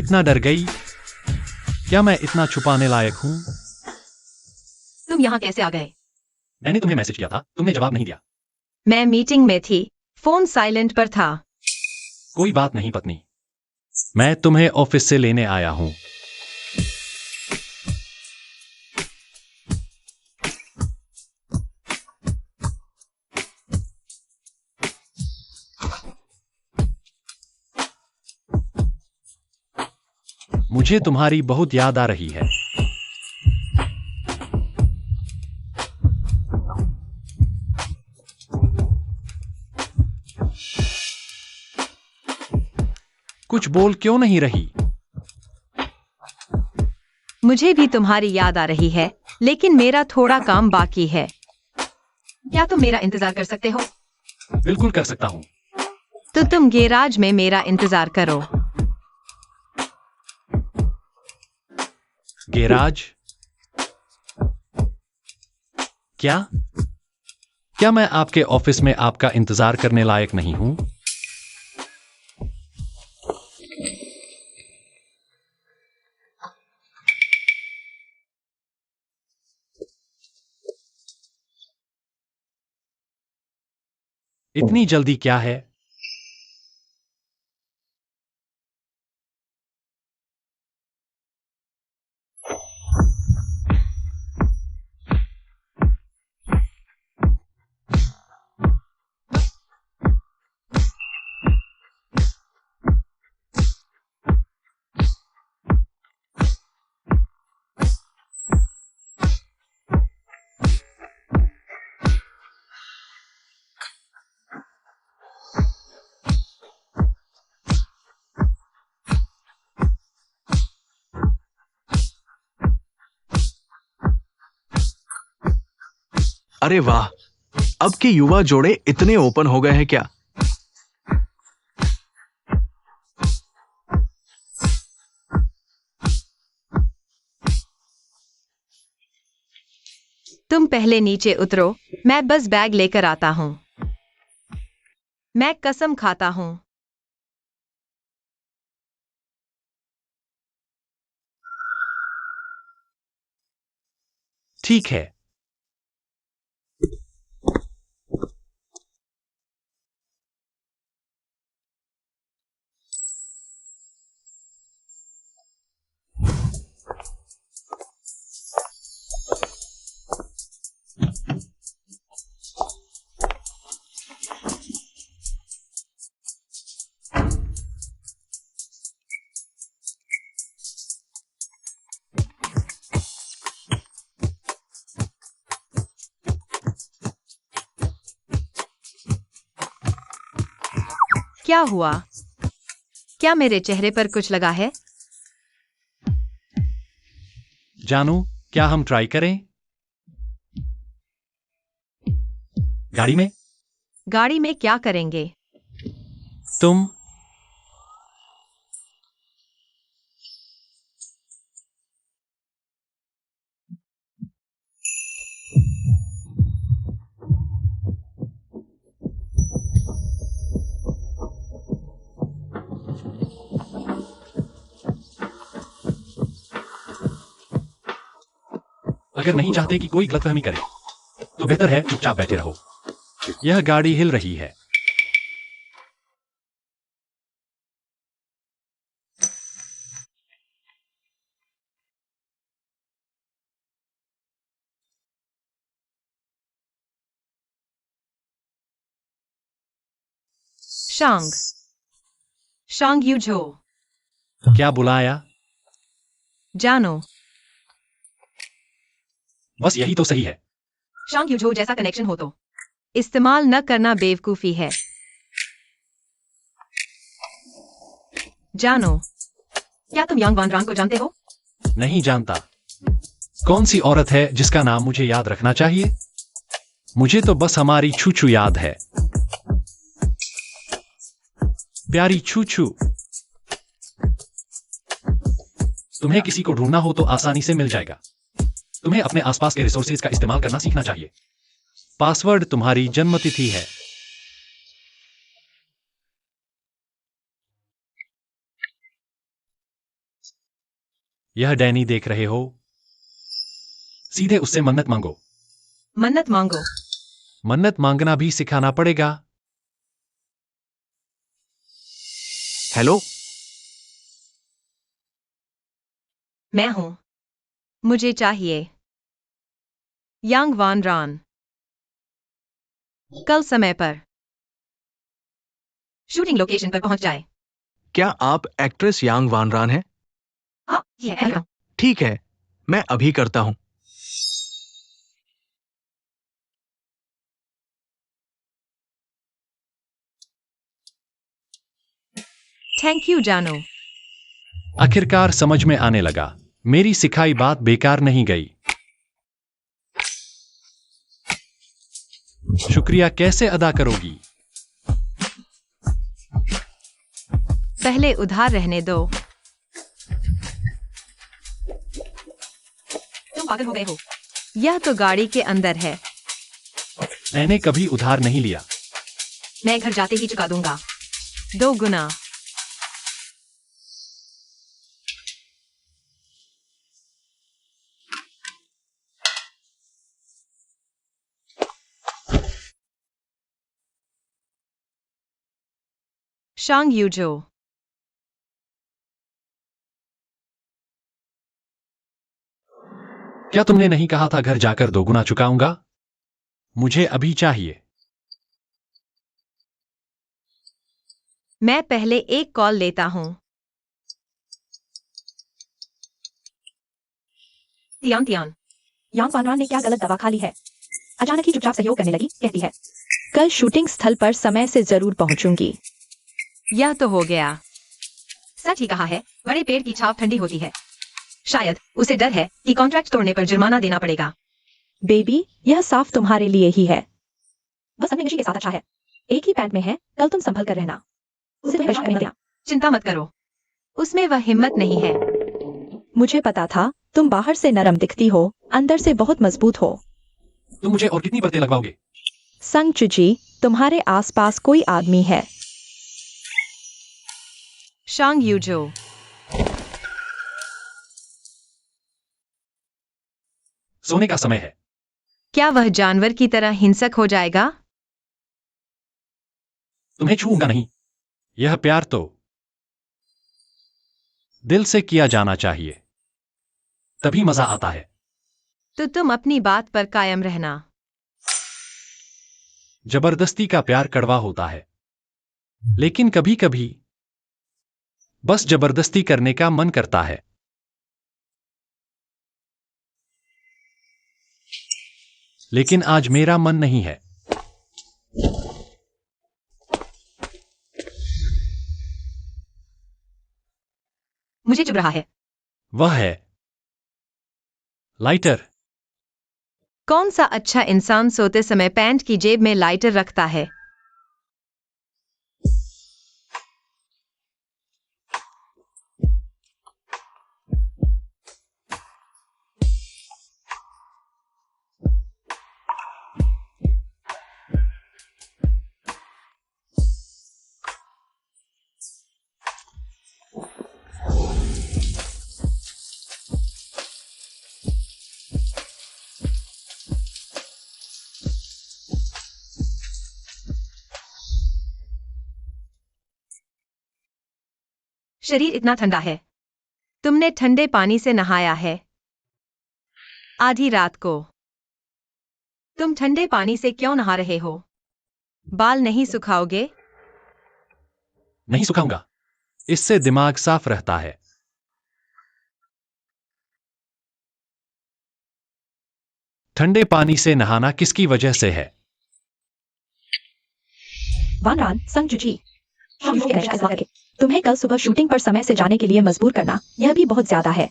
इतना डर गई? क्या मैं इतना छुपाने लायक हूँ? तुम यहाँ कैसे आ गए? मैंने तुम्हें मैसेज किया था, तुमने जवाब नहीं दिया। मैं मीटिंग में थी, फोन साइलेंट पर था। कोई बात नहीं पत्नी, मैं तुम्हें ऑफिस से लेने आया हूँ। मुझे तुम्हारी बहुत याद आ रही है। कुछ बोल क्यों नहीं रही? मुझे भी तुम्हारी याद आ रही है, लेकिन मेरा थोड़ा काम बाकी है। क्या तुम मेरा इंतजार कर सकते हो? बिल्कुल कर सकता हूँ। तो तुम गैराज में मेरा इंतजार करो। गैराज? क्या मैं आपके ऑफिस में आपका इंतजार करने लायक नहीं हूं? इतनी जल्दी क्या है? अरे वाह, अब के युवा जोड़े इतने ओपन हो गए हैं क्या? तुम पहले नीचे उतरो, मैं बस बैग लेकर आता हूँ। मैं कसम खाता हूँ। ठीक है। क्या हुआ? क्या मेरे चेहरे पर कुछ लगा है? जानू, क्या हम ट्राई करें? गाड़ी में? गाड़ी में क्या करेंगे? तुम? अगर नहीं चाहते कि कोई गलतफहमी करे, तो बेहतर है चुपचाप बैठे रहो। यह गाड़ी हिल रही है। शांग। शांग यूझो। क्या बुलाया? जानो। बस यही तो सही है। शांग यूझो जैसा कनेक्शन हो तो इस्तेमाल न करना बेवकूफी है। जानो। क्या तुम यांग वान रांग को जानते हो? नहीं जानता। कौन सी औरत है जिसका नाम मुझे याद रखना चाहिए? मुझे तो बस हमारी छू याद है। प्यारी छू। तुम्हें किसी को ढूंढना हो तो आसानी से मिल जाएगा। तुम्हें अपने आसपास के रिसोर्सेज का इस्तेमाल करना सीखना चाहिए। पासवर्ड तुम्हारी जन्मतिथि है। यह डैनी देख रहे हो? सीधे उससे मन्नत मांगो। मन्नत मांगो। मन्नत मांगना भी सिखाना पड़ेगा। हेलो। मैं हूं। मुझे चाहिए यांग वान रान। कल समय पर शूटिंग लोकेशन पर पहुंच जाए। क्या आप एक्ट्रेस यांग वानरान हैं? हाँ, ये है। ठीक है, मैं अभी करता हूं। थैंक यू जानू। आखिरकार समझ में आने लगा। मेरी सिखाई बात बेकार नहीं गई। शुक्रिया कैसे अदा करोगी? पहले उधार रहने दो। तुम पागल हो गए हो। यह तो गाड़ी के अंदर है। मैंने कभी उधार नहीं लिया। मैं घर जाते ही चुका दूंगा 2 गुना। शांग यूजो। क्या तुमने नहीं कहा था घर जाकर 2 गुना चुकाऊंगा? मुझे अभी चाहिए। मैं पहले एक कॉल लेता हूं। तियान तियान, यांग वानरान ने क्या गलत दवा खा ली है? अचानक ही चुपचाप सहयोग करने लगी, कहती है कल शूटिंग स्थल पर समय से जरूर पहुंचूंगी। यह तो हो गया। सच ही कहा है, बड़े पेड़ की छाव ठंडी होती है। शायद उसे डर है कि कॉन्ट्रैक्ट तोड़ने पर जुर्माना देना पड़ेगा। बेबी, यह साफ तुम्हारे लिए ही है। बस अपने के साथ अच्छा है। एक ही पैंट में है, कल तुम संभल कर रहना। उसे तुम्हें परेशान करने देना। चिंता मत करो, उसमें वह हिम्मत नहीं है। मुझे पता था तुम बाहर से नरम दिखती हो, अंदर से बहुत मजबूत हो। तुम मुझे और कितनी परतें लगवाओगे? संग चुची, तुम्हारे आसपास कोई आदमी है। शांग यूजो। सोने का समय है। क्या वह जानवर की तरह हिंसक हो जाएगा? तुम्हें छूऊंगा नहीं। यह प्यार तो दिल से किया जाना चाहिए, तभी मजा आता है। तो तुम अपनी बात पर कायम रहना। जबरदस्ती का प्यार कड़वा होता है, लेकिन कभी कभी बस जबरदस्ती करने का मन करता है। लेकिन आज मेरा मन नहीं है। मुझे चुभ रहा है। वह है लाइटर। कौन सा अच्छा इंसान सोते समय पैंट की जेब में लाइटर रखता है? शरीर इतना ठंडा है। तुमने ठंडे पानी से नहाया है आधी रात को। तुम ठंडे पानी से क्यों नहा रहे हो? बाल नहीं सुखाओगे? नहीं सुखाऊंगा, इससे दिमाग साफ रहता है। ठंडे पानी से नहाना किसकी वजह से है? वानरान, संग जुची, तुम्हें कल सुबह शूटिंग पर समय से जाने के लिए मजबूर करना, यह भी बहुत ज्यादा है।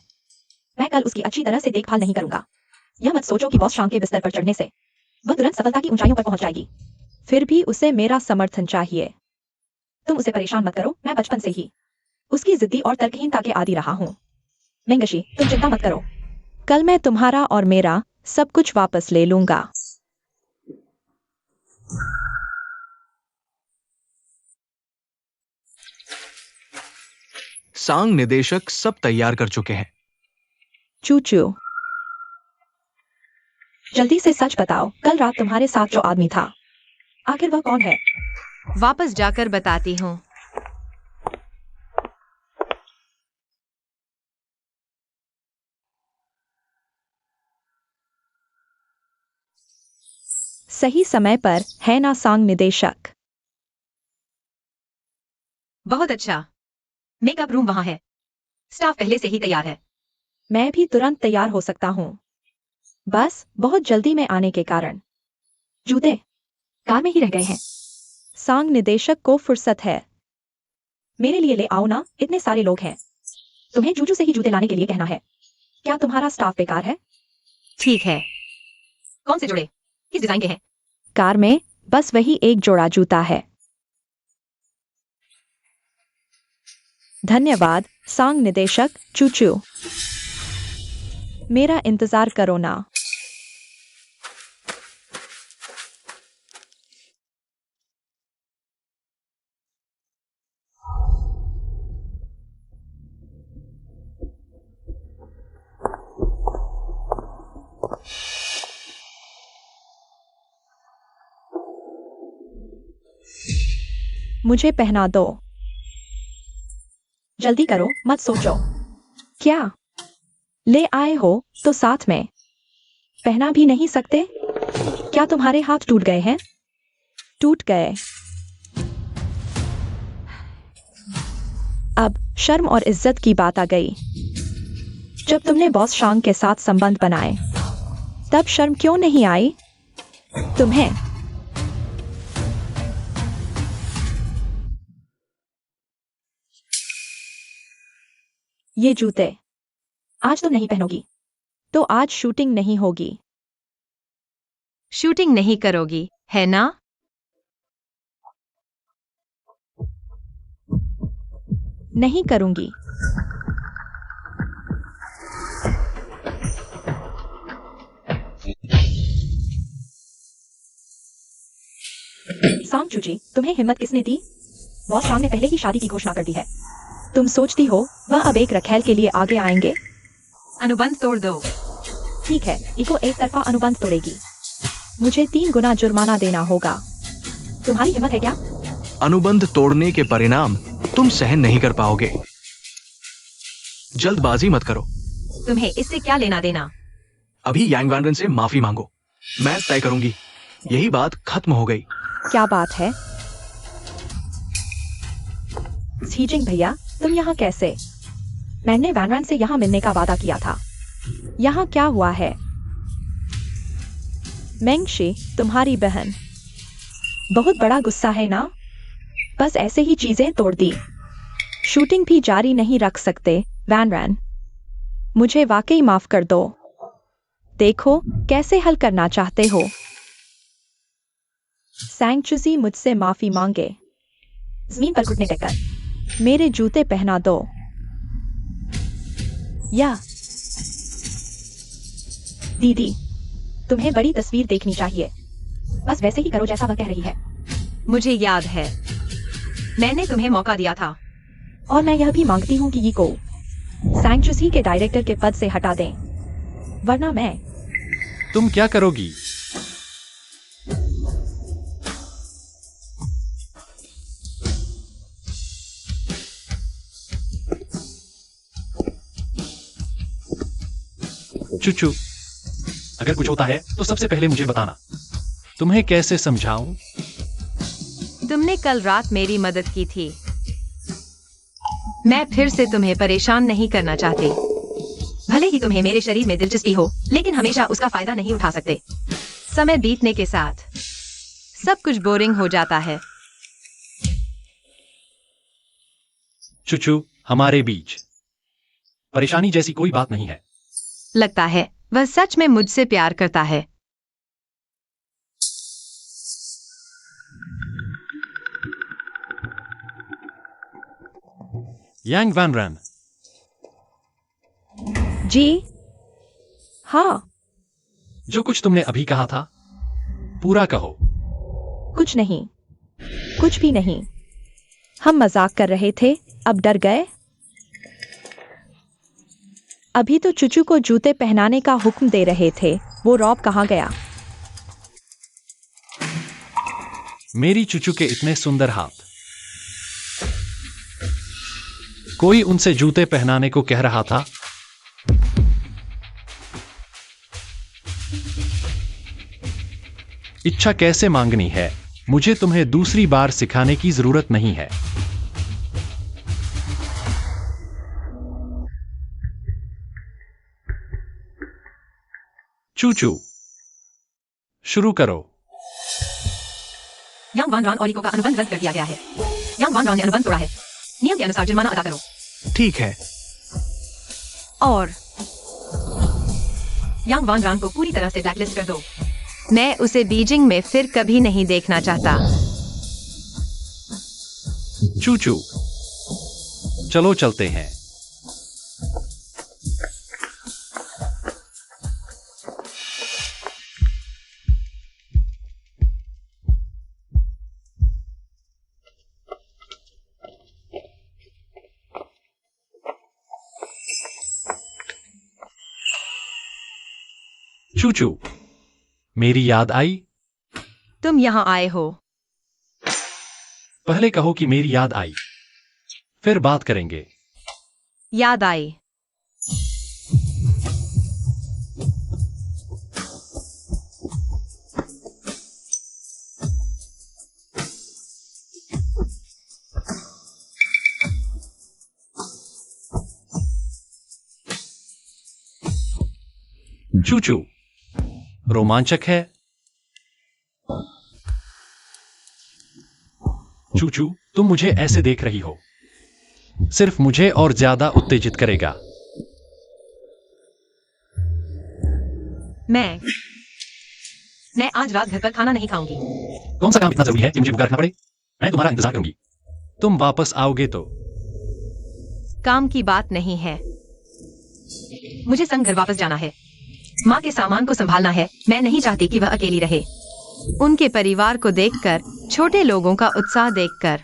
मैं कल उसकी अच्छी तरह से देखभाल नहीं करूंगा। यह मत सोचो कि बॉस शाम के बिस्तर पर चढ़ने से वह तुरंत सफलता की ऊंचाइयों पर पहुंच जाएगी। फिर भी उसे मेरा समर्थन चाहिए। तुम उसे परेशान मत करो, मैं बचपन से ही उसकी जिद्दी और तर्कहीनता के आदी रहा हूं। मेंगशी, तुम चिंता मत करो। कल मैं तुम्हारा और मेरा सब कुछ वापस ले लूंगा। सांग निदेशक सब तैयार कर चुके हैं। चूचू, जल्दी से सच बताओ, कल रात तुम्हारे साथ जो आदमी था, आखिर वह कौन है? वापस जाकर बताती हूँ। सही समय पर है ना सांग निदेशक? बहुत अच्छा। मेकअप रूम वहाँ है। स्टाफ पहले से ही तैयार है। मैं भी तुरंत तैयार हो सकता हूँ, बस बहुत जल्दी में आने के कारण जूते कार में ही रह गए हैं। सांग निदेशक को फुर्सत है। मेरे लिए ले आओ ना, इतने सारे लोग हैं। तुम्हें जूजू से ही जूते लाने के लिए कहना है। क्या तुम्हारा स्टाफ बेकार है? ठीक है। कौन से जोड़े? किस डिजाइन के हैं? कार में बस वही एक जोड़ा जूता है। धन्यवाद सांग निदेशक चूचू। मेरा इंतजार करो ना। मुझे पहना दो। जल्दी करो, मत सोचो। क्या ले आए हो तो साथ में पहना भी नहीं सकते? क्या तुम्हारे हाथ टूट गए हैं? टूट गए। अब शर्म और इज्जत की बात आ गई। जब तुमने बॉस शांग के साथ संबंध बनाए, तब शर्म क्यों नहीं आई तुम्हें? ये जूते आज तुम नहीं पहनोगी, तो आज शूटिंग नहीं होगी। शूटिंग नहीं करोगी, है ना? नहीं करूंगी। सांग चूची, तुम्हें हिम्मत किसने दी? बॉस शांग ने पहले ही शादी की घोषणा कर दी है। तुम सोचती हो वह अब एक रखेल के लिए आगे आएंगे? अनुबंध तोड़ दो। ठीक है, इको एक तरफा अनुबंध तोड़ेगी। मुझे 3 गुना जुर्माना देना होगा। तुम्हारी हिम्मत है क्या? अनुबंध तोड़ने के परिणाम तुम सहन नहीं कर पाओगे। जल्दबाजी मत करो। तुम्हें इससे क्या लेना देना? अभी यांग वैनरन से माफी मांगो। मैं तय करूंगी। यही बात खत्म हो गई। क्या बात है? सीजिंग भैया, तुम यहाँ कैसे? मैंने वैनरन से यहाँ मिलने का वादा किया था। यहाँ क्या हुआ है? मेंगशी, तुम्हारी बहन बहुत बड़ा गुस्सा है ना? बस ऐसे ही चीजें तोड़ दी। शूटिंग भी जारी नहीं रख सकते वैनरन। मुझे वाकई माफ कर दो। देखो कैसे हल करना चाहते हो। सैंगचुसी मुझसे माफी मांगे। जमीन पर घुटने टेककर मेरे जूते पहना दो। या दीदी, तुम्हें बड़ी तस्वीर देखनी चाहिए। बस वैसे ही करो जैसा वह कह रही है। मुझे याद है, मैंने तुम्हें मौका दिया था। और मैं यह भी मांगती हूँ कि ये को सैंगचुसी के डायरेक्टर के पद से हटा दें, वरना मैं। तुम क्या करोगी? चुचू, अगर कुछ होता है तो सबसे पहले मुझे बताना। तुम्हें कैसे समझाऊं? तुमने कल रात मेरी मदद की थी। मैं फिर से तुम्हें परेशान नहीं करना चाहती। भले ही तुम्हें मेरे शरीर में दिलचस्पी हो, लेकिन हमेशा उसका फायदा नहीं उठा सकते। समय बीतने के साथ सब कुछ बोरिंग हो जाता है। चुचू, हमारे बीच परेशानी जैसी कोई बात नहीं है। लगता है वह सच में मुझसे प्यार करता है। यांग वैनरन। जी हाँ। जो कुछ तुमने अभी कहा था, पूरा कहो। कुछ नहीं, कुछ भी नहीं। हम मजाक कर रहे थे, अब डर गए। अभी तो चुचू को जूते पहनाने का हुक्म दे रहे थे। वो रॉब कहाँ गया? मेरी चुचू के इतने सुंदर हाथ। कोई उनसे जूते पहनाने को कह रहा था। इच्छा कैसे मांगनी है? मुझे तुम्हें दूसरी बार सिखाने की जरूरत नहीं है। चूचू, शुरू करो। यांग वान रान और इको का अनुबंध रद्द कर दिया गया है। यांग वान रान ने अनुबंध तोड़ा है। नियम के अनुसार जुर्माना अदा करो। ठीक है। और यांग वान रान को पूरी तरह से ब्लैकलिस्ट कर दो। मैं उसे बीजिंग में फिर कभी नहीं देखना चाहता। चूचू, चलो चलते हैं। चूचू, मेरी याद आई? तुम यहाँ आए हो। पहले कहो कि मेरी याद आई, फिर बात करेंगे। याद आई। चूचू, रोमांचक है। चूचू, तुम मुझे ऐसे देख रही हो, सिर्फ मुझे और ज्यादा उत्तेजित करेगा। मैं आज रात घर पर खाना नहीं खाऊंगी। कौन सा काम इतना जरूरी है कि मुझे भूखा रखना पड़े? मैं तुम्हारा इंतजार करूंगी। तुम वापस आओगे तो। काम की बात नहीं है। मुझे संग घर वापस जाना है। माँ के सामान को संभालना है। मैं नहीं चाहती कि वह अकेली रहे। उनके परिवार को देखकर, छोटे लोगों का उत्साह देखकर।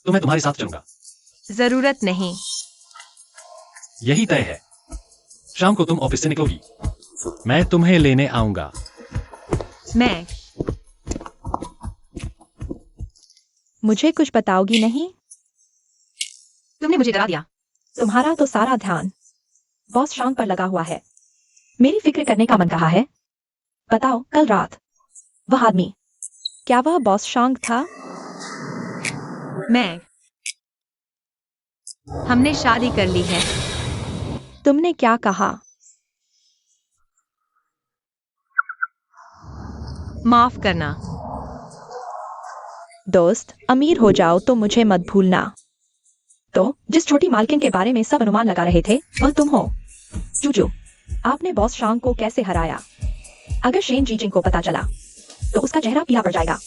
तो मैं तुम्हारे साथ चलूंगा। जरूरत नहीं। यही तय है। शाम को तुम ऑफिस से निकलोगी, मैं तुम्हें लेने आऊंगा। मैं मुझे कुछ बताओगी नहीं? तुमने मुझे डरा दिया। तुम्हारा तो सारा ध्यान बॉस शांग पर लगा हुआ है। मेरी फिक्र करने का मन कहा है। बताओ, कल रात वह आदमी, क्या वह बॉस शांग था? हमने शादी कर ली है। तुमने क्या कहा? माफ करना। दोस्त, अमीर हो जाओ तो मुझे मत भूलना। तो जिस छोटी मालकिन के बारे में सब अनुमान लगा रहे थे, वह तुम हो। चूचू, आपने बॉस शांग को कैसे हराया? अगर शेन जीजिंग को पता चला तो उसका चेहरा पीला पड़ जाएगा।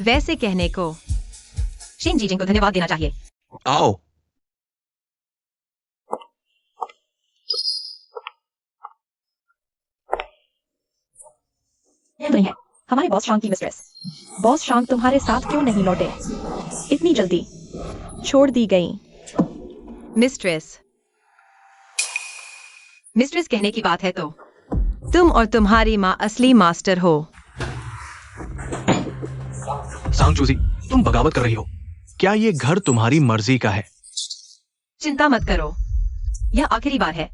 वैसे कहने को शेन जीजिंग को धन्यवाद देना चाहिए। आओ। यह तो नहीं है, हमारे बॉस शांग की मिस्ट्रेस। बॉस शांग तुम्हारे साथ क्यों नहीं लौटे? इतनी जल्दी छोड़ दी गई। मिस्ट्रेस कहने की बात है तो तुम और तुम्हारी माँ असली मास्टर हो। सांग चूसी, तुम बगावत कर रही हो। क्या ये घर तुम्हारी मर्जी का है? चिंता मत करो, यह आखिरी बार है।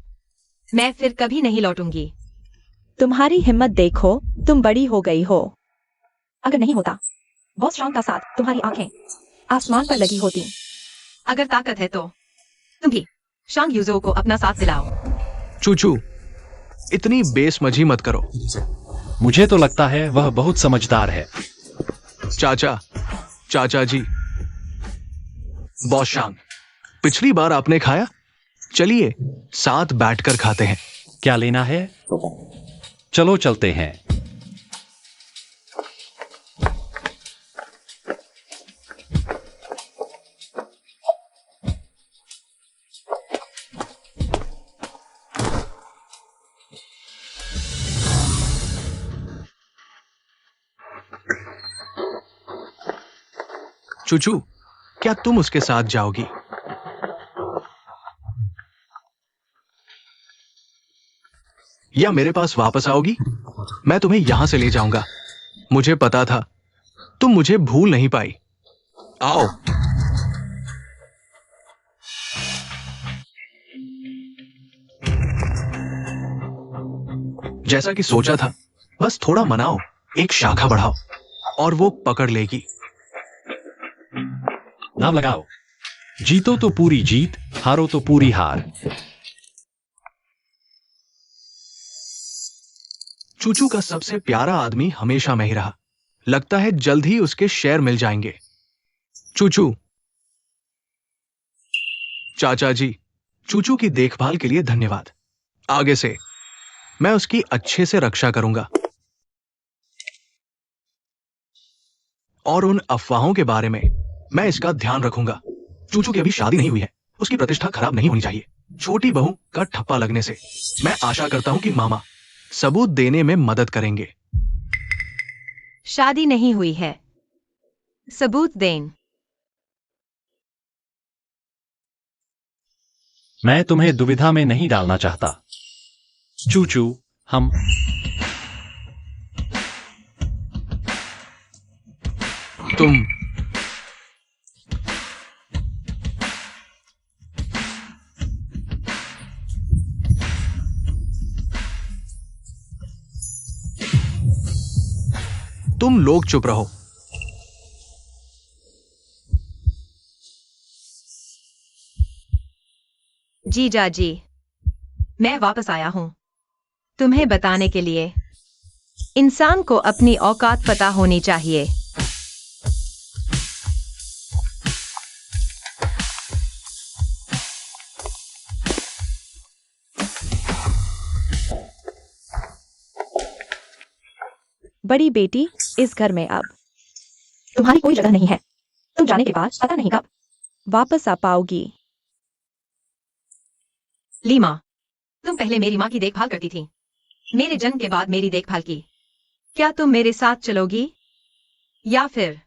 मैं फिर कभी नहीं लौटूंगी। तुम्हारी हिम्मत देखो, तुम बड़ी हो गई हो। अगर नहीं होता बॉस शांग का साथ, तुम्हारी आंखें आसमान पर लगी होती। अगर ताकत है तो तुम भी शांग यूजो को अपना साथ दिलाओ। चूचू, इतनी बेसमझी मत करो। मुझे तो लगता है वह बहुत समझदार है। चाचा जी। बॉस शांग, पिछली बार आपने खाया, चलिए साथ बैठकर खाते हैं। क्या लेना है? चलो चलते हैं। चूचू, क्या तुम उसके साथ जाओगी? या मेरे पास वापस आओगी? मैं तुम्हें यहां से ले जाऊंगा। मुझे पता था तुम मुझे भूल नहीं पाई। आओ। जैसा कि सोचा था, बस थोड़ा मनाओ, एक शाखा बढ़ाओ और वो पकड़ लेगी। नाम लगाओ। जीतो तो पूरी जीत, हारो तो पूरी हार। चूचू का सबसे प्यारा आदमी हमेशा में ही रहा। लगता है जल्द ही उसके शेयर मिल जाएंगे। चूचू। चाचा जी, चूचू की देखभाल के लिए धन्यवाद। आगे से मैं उसकी अच्छे से रक्षा करूंगा। और उन अफवाहों के बारे में मैं इसका ध्यान रखूंगा। चूचू की अभी शादी नहीं हुई है, उसकी प्रतिष्ठा खराब नहीं होनी चाहिए छोटी बहू का ठप्पा लगने से। मैं आशा करता हूं कि मामा सबूत देने में मदद करेंगे। शादी नहीं हुई है, सबूत दें। मैं तुम्हें दुविधा में नहीं डालना चाहता। चूचू, हम तुम लोग चुप रहो। जीजा जी, मैं वापस आया हूं तुम्हें बताने के लिए। इंसान को अपनी औकात पता होनी चाहिए। बड़ी बेटी, इस घर में अब तुम्हारी कोई जगह नहीं है। तुम जाने के बाद पता नहीं कब वापस आ पाओगी। लीमा, तुम पहले मेरी माँ की देखभाल करती थी, मेरे जन्म के बाद मेरी देखभाल की। क्या तुम मेरे साथ चलोगी या फिर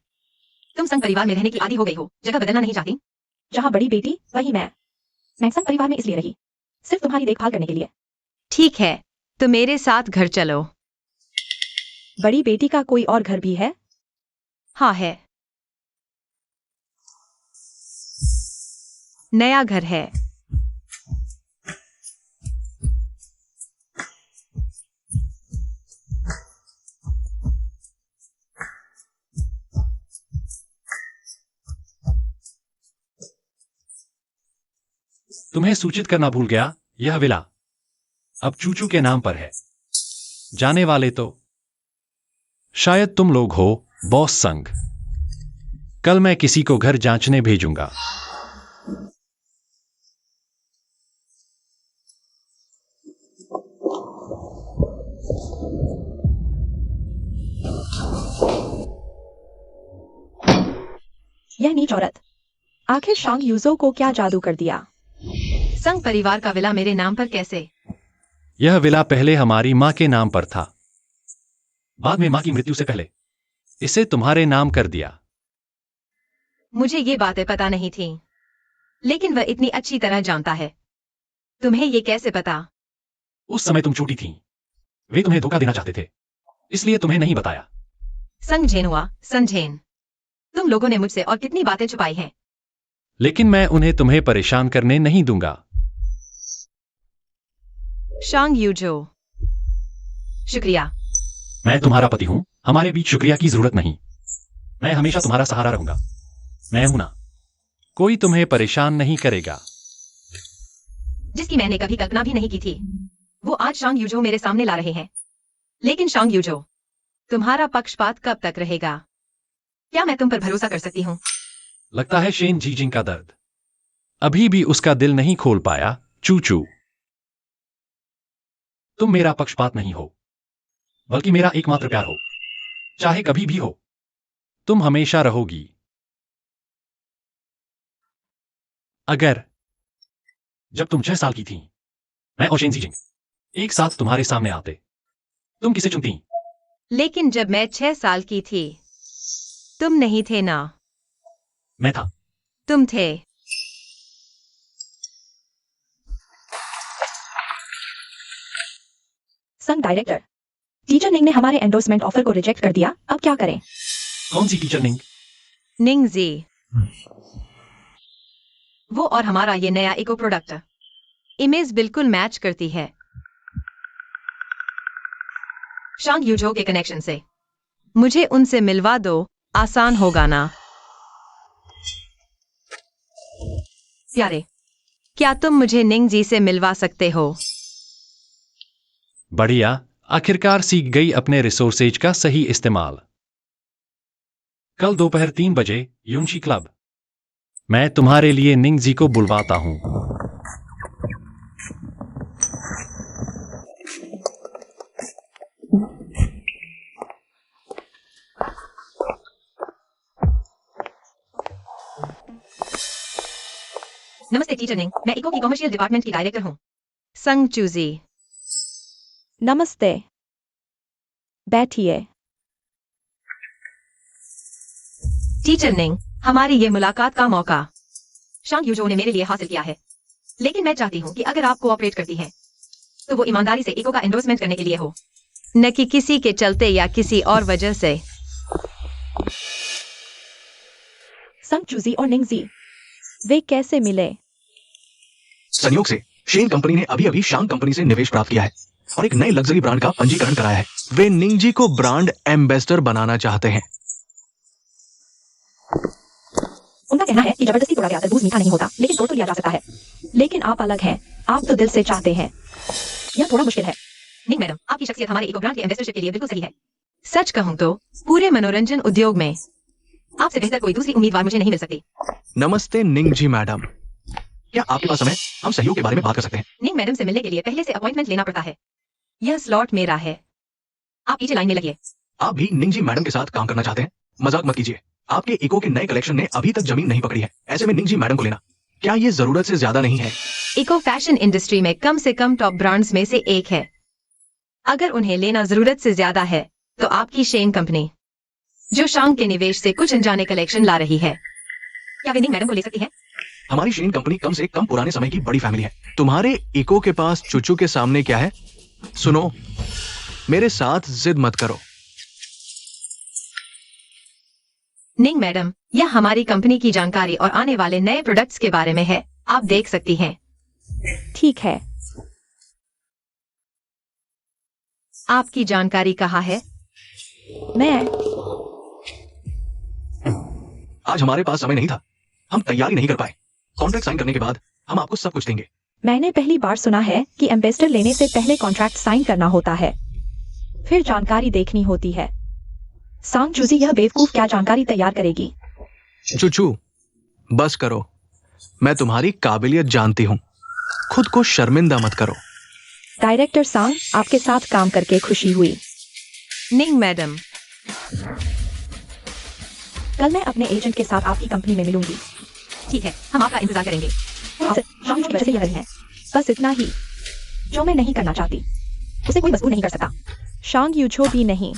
तुम संघ परिवार में रहने की आदी हो गई हो, जगह बदलना नहीं चाहती? जहाँ बड़ी बेटी वही मैं संघ परिवार में इसलिए रही, सिर्फ तुम्हारी देखभाल करने के लिए। ठीक है, तो मेरे साथ घर चलो। बड़ी बेटी का कोई और घर भी है? हाँ है, नया घर है। तुम्हें सूचित करना भूल गया, यह विला अब चूचू के नाम पर है। जाने वाले तो शायद तुम लोग हो, बॉस संघ। कल मैं किसी को घर जांचने भेजूंगा। यह नीच औरत, आखिर शांग यूजो को क्या जादू कर दिया? संघ परिवार का विला मेरे नाम पर कैसे? यह विला पहले हमारी मां के नाम पर था, बाद में मां की मृत्यु से पहले इसे तुम्हारे नाम कर दिया। मुझे ये बातें पता नहीं थी, लेकिन वह इतनी अच्छी तरह जानता है। तुम्हें ये कैसे पता? उस समय तुम छोटी थी, वे तुम्हें धोखा देना चाहते थे, इसलिए तुम्हें नहीं बताया। संझेन हुआ, संझेन। तुम लोगों ने मुझसे और कितनी बातें छुपाई हैं। लेकिन मैं उन्हें तुम्हें परेशान करने नहीं दूंगा। शांग यूजो, शुक्रिया। मैं तुम्हारा पति हूं, हमारे बीच शुक्रिया की जरूरत नहीं। मैं हमेशा तुम्हारा सहारा रहूंगा। मैं हूं ना, कोई तुम्हें परेशान नहीं करेगा। जिसकी मैंने कभी कल्पना भी नहीं की थी, वो आज शांग यूजो मेरे सामने ला रहे हैं। लेकिन शांग यूजो, तुम्हारा पक्षपात कब तक रहेगा? क्या मैं तुम पर भरोसा कर सकती हूँ? लगता है शेन जीजिंग का दर्द अभी भी उसका दिल नहीं खोल पाया। चूचू, तुम मेरा पक्षपात नहीं हो, बल्कि मेरा एकमात्र प्यार हो। चाहे कभी भी हो, तुम हमेशा रहोगी। अगर जब तुम 6 साल की थी, मैं और शेन जीजिंग एक साथ तुम्हारे सामने आते, तुम किसे चुनती? लेकिन जब मैं 6 साल की थी, तुम नहीं थे ना? मैं था। तुम थे। संघ डायरेक्टर, टीचर निंग ने हमारे एंडोर्समेंट ऑफर को रिजेक्ट कर दिया, अब क्या करें? कौन सी टीचर निंग? निंग जी, वो और हमारा ये नया इको प्रोडक्ट इमेज बिल्कुल मैच करती है शांग यूजो के कनेक्शन से। मुझे उनसे मिलवा दो, आसान होगा ना? प्यारे, क्या तुम मुझे निंग जी से मिलवा सकते हो? बढ़िया, आखिरकार सीख गई अपने रिसोर्सेज का सही इस्तेमाल। कल दोपहर 3 बजे यूंशी क्लब। मैं तुम्हारे लिए निंग जी को बुलवाता हूं। नमस्ते टीचर निंग, मैं इको की कॉमर्शियल डिपार्टमेंट की डायरेक्टर हूँ। संग चूजी। नमस्ते, बैठिए। टीचर निंग, हमारी ये मुलाकात का मौका शांग यूजो ने मेरे लिए हासिल किया है, लेकिन मैं चाहती हूँ कि अगर आप कोऑपरेट करती हैं, तो वो ईमानदारी से इको का एंडोर्समेंट करने के लिए हो, न कि किसी के चलते या किसी और वजह से। संघ चूजी और निंग जी, वे कैसे मिले? संयोग से शेन कंपनी ने अभी अभी शांग कंपनी से निवेश प्राप्त किया है और एक नए लग्जरी ब्रांड का पंजीकरण कराया है। वे निंग जी को ब्रांड एम्बेसडर बनाना चाहते हैं। उनका कहना है कि जबरदस्ती तोड़ा गया तरबूज मीठा नहीं होता, लेकिन तोड़ तो लिया जा सकता है। लेकिन आप अलग हैं, आप तो दिल से चाहते हैं। यह थोड़ा मुश्किल है। निंग मैडम, आपकी शख्सियत हमारे इको ब्रांड के एम्बेसडरशिप के लिए बिल्कुल सही है। सच कहूँ तो पूरे मनोरंजन उद्योग में आपसे बेहतर कोई दूसरी उम्मीदवार मुझे नहीं मिल सकती। नमस्ते निंग जी मैडम, क्या आपके पास समय? हम सहयोग के बारे में बात कर सकते हैं। निंग मैडम से मिलने के लिए पहले से अपॉइंटमेंट लेना पड़ता है। यह स्लॉट मेरा है, आप पीछे लाइन में लगिए। आप भी निंग जी मैडम के साथ काम करना चाहते हैं? मजाक मत कीजिए, आपके इको के नए कलेक्शन ने अभी तक जमीन नहीं पकड़ी है। ऐसे में निंग जी मैडम को लेना, क्या ये जरूरत से ज्यादा नहीं है? इको फैशन इंडस्ट्री में कम से कम टॉप ब्रांड्स में से एक है। अगर उन्हें लेना जरूरत से ज्यादा है, तो आपकी शेन कंपनी, जो शांग के निवेश से कुछ अनजाने कलेक्शन ला रही है, क्या वे निंग मैडम को ले सकती है? हमारी शेन कंपनी कम से कम पुराने समय की बड़ी फैमिली है। तुम्हारे इको के पास चुचू के सामने क्या है? सुनो, मेरे साथ जिद मत करो। निंग मैडम, यह हमारी कंपनी की जानकारी और आने वाले नए प्रोडक्ट्स के बारे में है, आप देख सकती हैं। ठीक है। आपकी जानकारी कहाँ है? मैं आज हमारे पास समय नहीं था, हम तैयारी नहीं कर पाए। कॉन्ट्रैक्ट साइन करने के बाद हम आपको सब कुछ देंगे। मैंने पहली बार सुना है कि एम्बेसडर लेने से पहले कॉन्ट्रैक्ट साइन करना होता है, फिर जानकारी देखनी होती है। सांग चूजी, यह बेवकूफ क्या जानकारी तैयार करेगी? चुचू, बस करो, मैं तुम्हारी काबिलियत जानती हूँ, खुद को शर्मिंदा मत करो। डायरेक्टर सांग, आपके साथ काम करके खुशी हुई। निंग मैडम, कल मैं अपने एजेंट के साथ आपकी कंपनी में मिलूंगी। ठीक है, हम आपका इंतजार करेंगे। शांग की वजह से यह रही है, बस इतना ही। जो मैं नहीं करना चाहती, उसे कोई मजबूर नहीं कर सकता। शांग यूझो भी नहीं।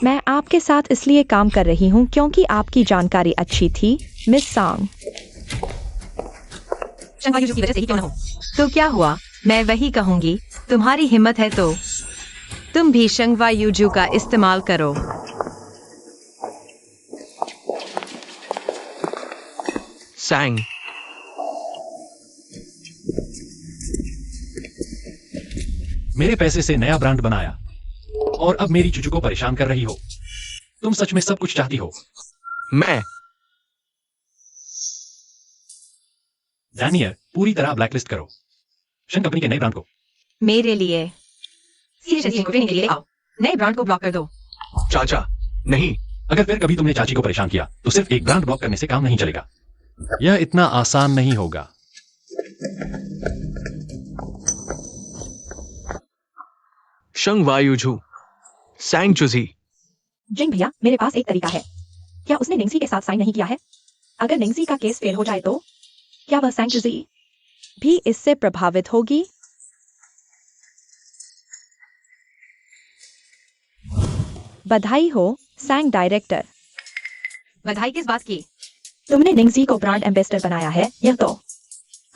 मैं आपके साथ इसलिए काम कर रही हूँ क्योंकि आपकी जानकारी अच्छी थी, मिस सांग। शंघा यूजू की वजह से ही क्यों न हो, तो क्या हुआ? मैं वही कहूंगी, तुम्हारी हिम्मत है तो तुम भी शंघवा यूजू का इस्तेमाल करो। सैंग, मेरे पैसे से नया ब्रांड बनाया और अब मेरी चुचू को परेशान कर रही हो। तुम सच में सब कुछ चाहती हो? मैं डैनियल, पूरी तरह ब्लैकलिस्ट करो शन कंपनी के नए ब्रांड को। मेरे लिए सीरियसली इनको ट्रेनिंग के लिए आओ, नए ब्रांड को ब्लॉक कर दो। चाचा, नहीं। अगर फिर कभी तुमने चाची को परेशान किया तो सिर्फ एक ब्रांड ब्लॉक करने से काम नहीं चलेगा। यह इतना आसान नहीं होगा। शंग वायुझू, सैंग चुजी। जिंग भैया, मेरे पास एक तरीका है। क्या उसने निंगसी के साथ साइन नहीं किया है? अगर निंगसी का केस फेल हो जाए तो क्या वह सैंग चुजी भी इससे प्रभावित होगी? बधाई हो सैंग डायरेक्टर। बधाई किस बात की? तुमने निंगसी को ब्रांड एम्बेसडर बनाया है। यह तो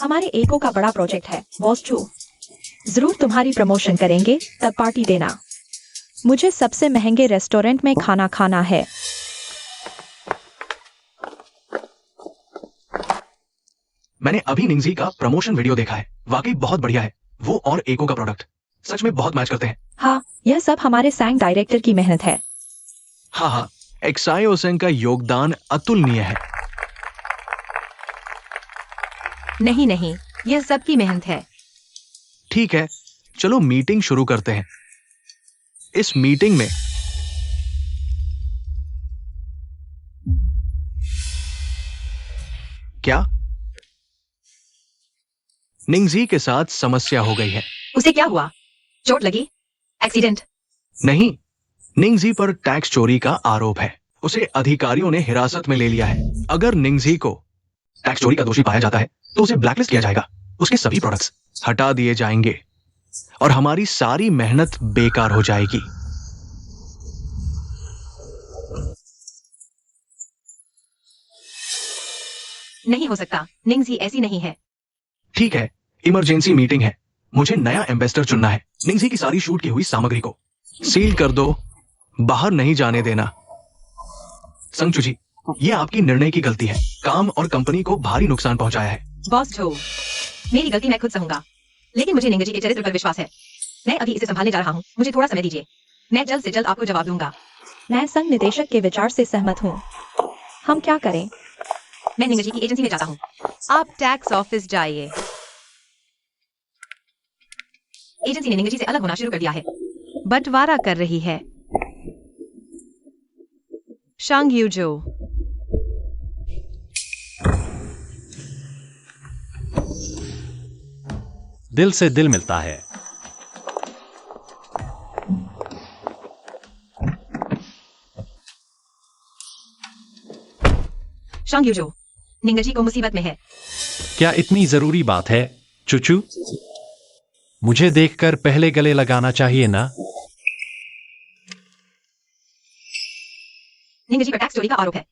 हमारे एको का बड़ा प्रोजेक्ट है, बॉस चू। जरूर तुम्हारी प्रमोशन करेंगे, तब पार्टी देना। मुझे सबसे महंगे रेस्टोरेंट में खाना खाना है। मैंने अभी निंगजी का प्रमोशन वीडियो देखा है, वाकई बहुत बढ़िया है। वो और एको का प्रोडक्ट सच में बहुत मैच करते हैं। हाँ, यह सब हमारे सैंग डायरेक्टर की मेहनत है। हाँ, एक्साई ओसेंग का योगदान अतुलनीय है। नहीं नहीं, यह सबकी मेहनत है। ठीक है, चलो मीटिंग शुरू करते हैं। इस मीटिंग में क्या निंगजी के साथ समस्या हो गई है? उसे क्या हुआ? चोट लगी? एक्सीडेंट? नहीं, निंगजी पर टैक्स चोरी का आरोप है। उसे अधिकारियों ने हिरासत में ले लिया है। अगर निंगजी को टैक्स चोरी का दोषी पाया जाता है तो उसे ब्लैकलिस्ट किया जाएगा, उसके सभी प्रोडक्ट्स हटा दिए जाएंगे और हमारी सारी मेहनत बेकार हो जाएगी। नहीं हो सकता, निंगजी ऐसी नहीं है। ठीक है, इमरजेंसी मीटिंग है। मुझे नया एम्बेसडर चुनना है। निंगजी की सारी शूट की हुई सामग्री को सील कर दो, बाहर नहीं जाने देना। संगचू जी, ये आपकी निर्णय की गलती है। काम और कंपनी को भारी नुकसान पहुंचाया है। बॉस जो, मेरी गलती मैं खुद सहूंगा, लेकिन मुझे निंगजी के चरित्र पर विश्वास है। मैं अभी इसे संभालने जा रहा हूँ, मुझे थोड़ा समय दीजिए। मैं जल्द से जल्द आपको जवाब दूंगा। मैं संघ निदेशक के विचार से सहमत हूँ। हम क्या करें? मैं निंगजी की एजेंसी में जाता हूँ। आप टैक्स ऑफिस जाइए। एजेंसी ने निंगजी से अलग होना शुरू कर दिया है, बंटवारा कर रही है। शांग यूजो, दिल से दिल मिलता है। शांग यूजो, निंगजी को मुसीबत में है। क्या इतनी जरूरी बात है, चुचू? मुझे देखकर पहले गले लगाना चाहिए ना? निंगजी पर टैक्स चोरी का आरोप है।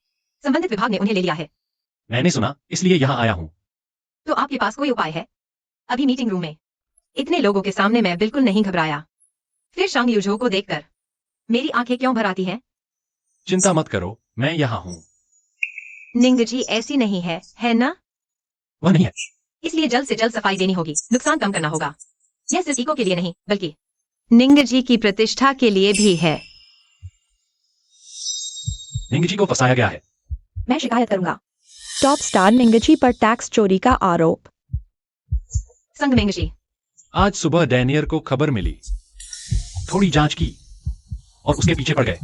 संबंधित विभाग ने उन्हें ले लिया है। मैंने सुना, इसलिए यहां आया हूं। तो आपके पास कोई उपाय है? अभी मीटिंग रूम में इतने लोगों के सामने मैं बिल्कुल नहीं घबराया। फिर शांग यूजो को देखकर मेरी आंखें क्यों भर आती हैं? चिंता मत करो, मैं यहां हूं। निंगजी ऐसी नहीं है ना? वह नहीं है। इसलिए जल्द से जल्द सफाई देनी होगी, नुकसान कम करना होगा। यह सिर्फ इको के लिए नहीं, बल्कि निंगजी की प्रतिष्ठा के लिए भी है। निंगजी को फंसाया गया है। मैं शिकायत करूंगा। टॉप स्टार निंगजी पर टैक्स चोरी का आरोप। संग निंगजी, आज सुबह डैनियर को खबर मिली, थोड़ी जांच की और उसके पीछे पड़ गए।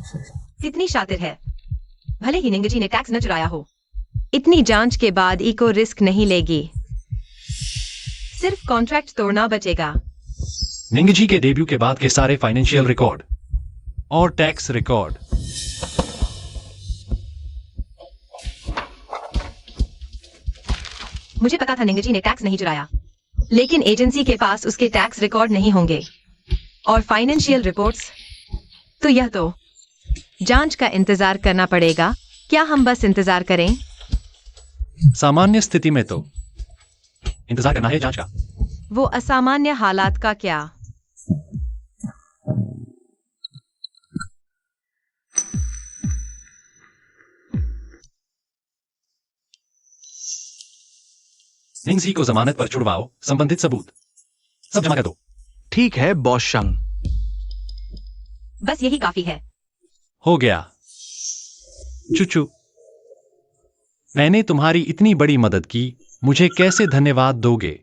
कितनी शातिर है। भले ही निंगजी ने टैक्स न चुराया हो, इतनी जांच के बाद इको रिस्क नहीं लेगी। सिर्फ कॉन्ट्रैक्ट तोड़ना बचेगा। निंगजी के डेब्यू के बाद के सारे फाइनेंशियल रिकॉर्ड और टैक्स रिकॉर्ड मुझे पता था निंगजी ने टैक्स नहीं चुराया, लेकिन एजेंसी के पास उसके टैक्स रिकॉर्ड नहीं होंगे और फाइनेंशियल रिपोर्ट्स। तो यह तो जांच का इंतजार करना पड़ेगा। क्या हम बस इंतजार करें? सामान्य स्थिति में तो इंतजार करना है जांच का। वो असामान्य हालात का क्या? निंगजी को जमानत पर छुड़वाओ, संबंधित सबूत सब जमा कर दो। ठीक है बॉस शंग। बस यही काफी है। हो गया। चुचू, मैंने तुम्हारी इतनी बड़ी मदद की, मुझे कैसे धन्यवाद दोगे?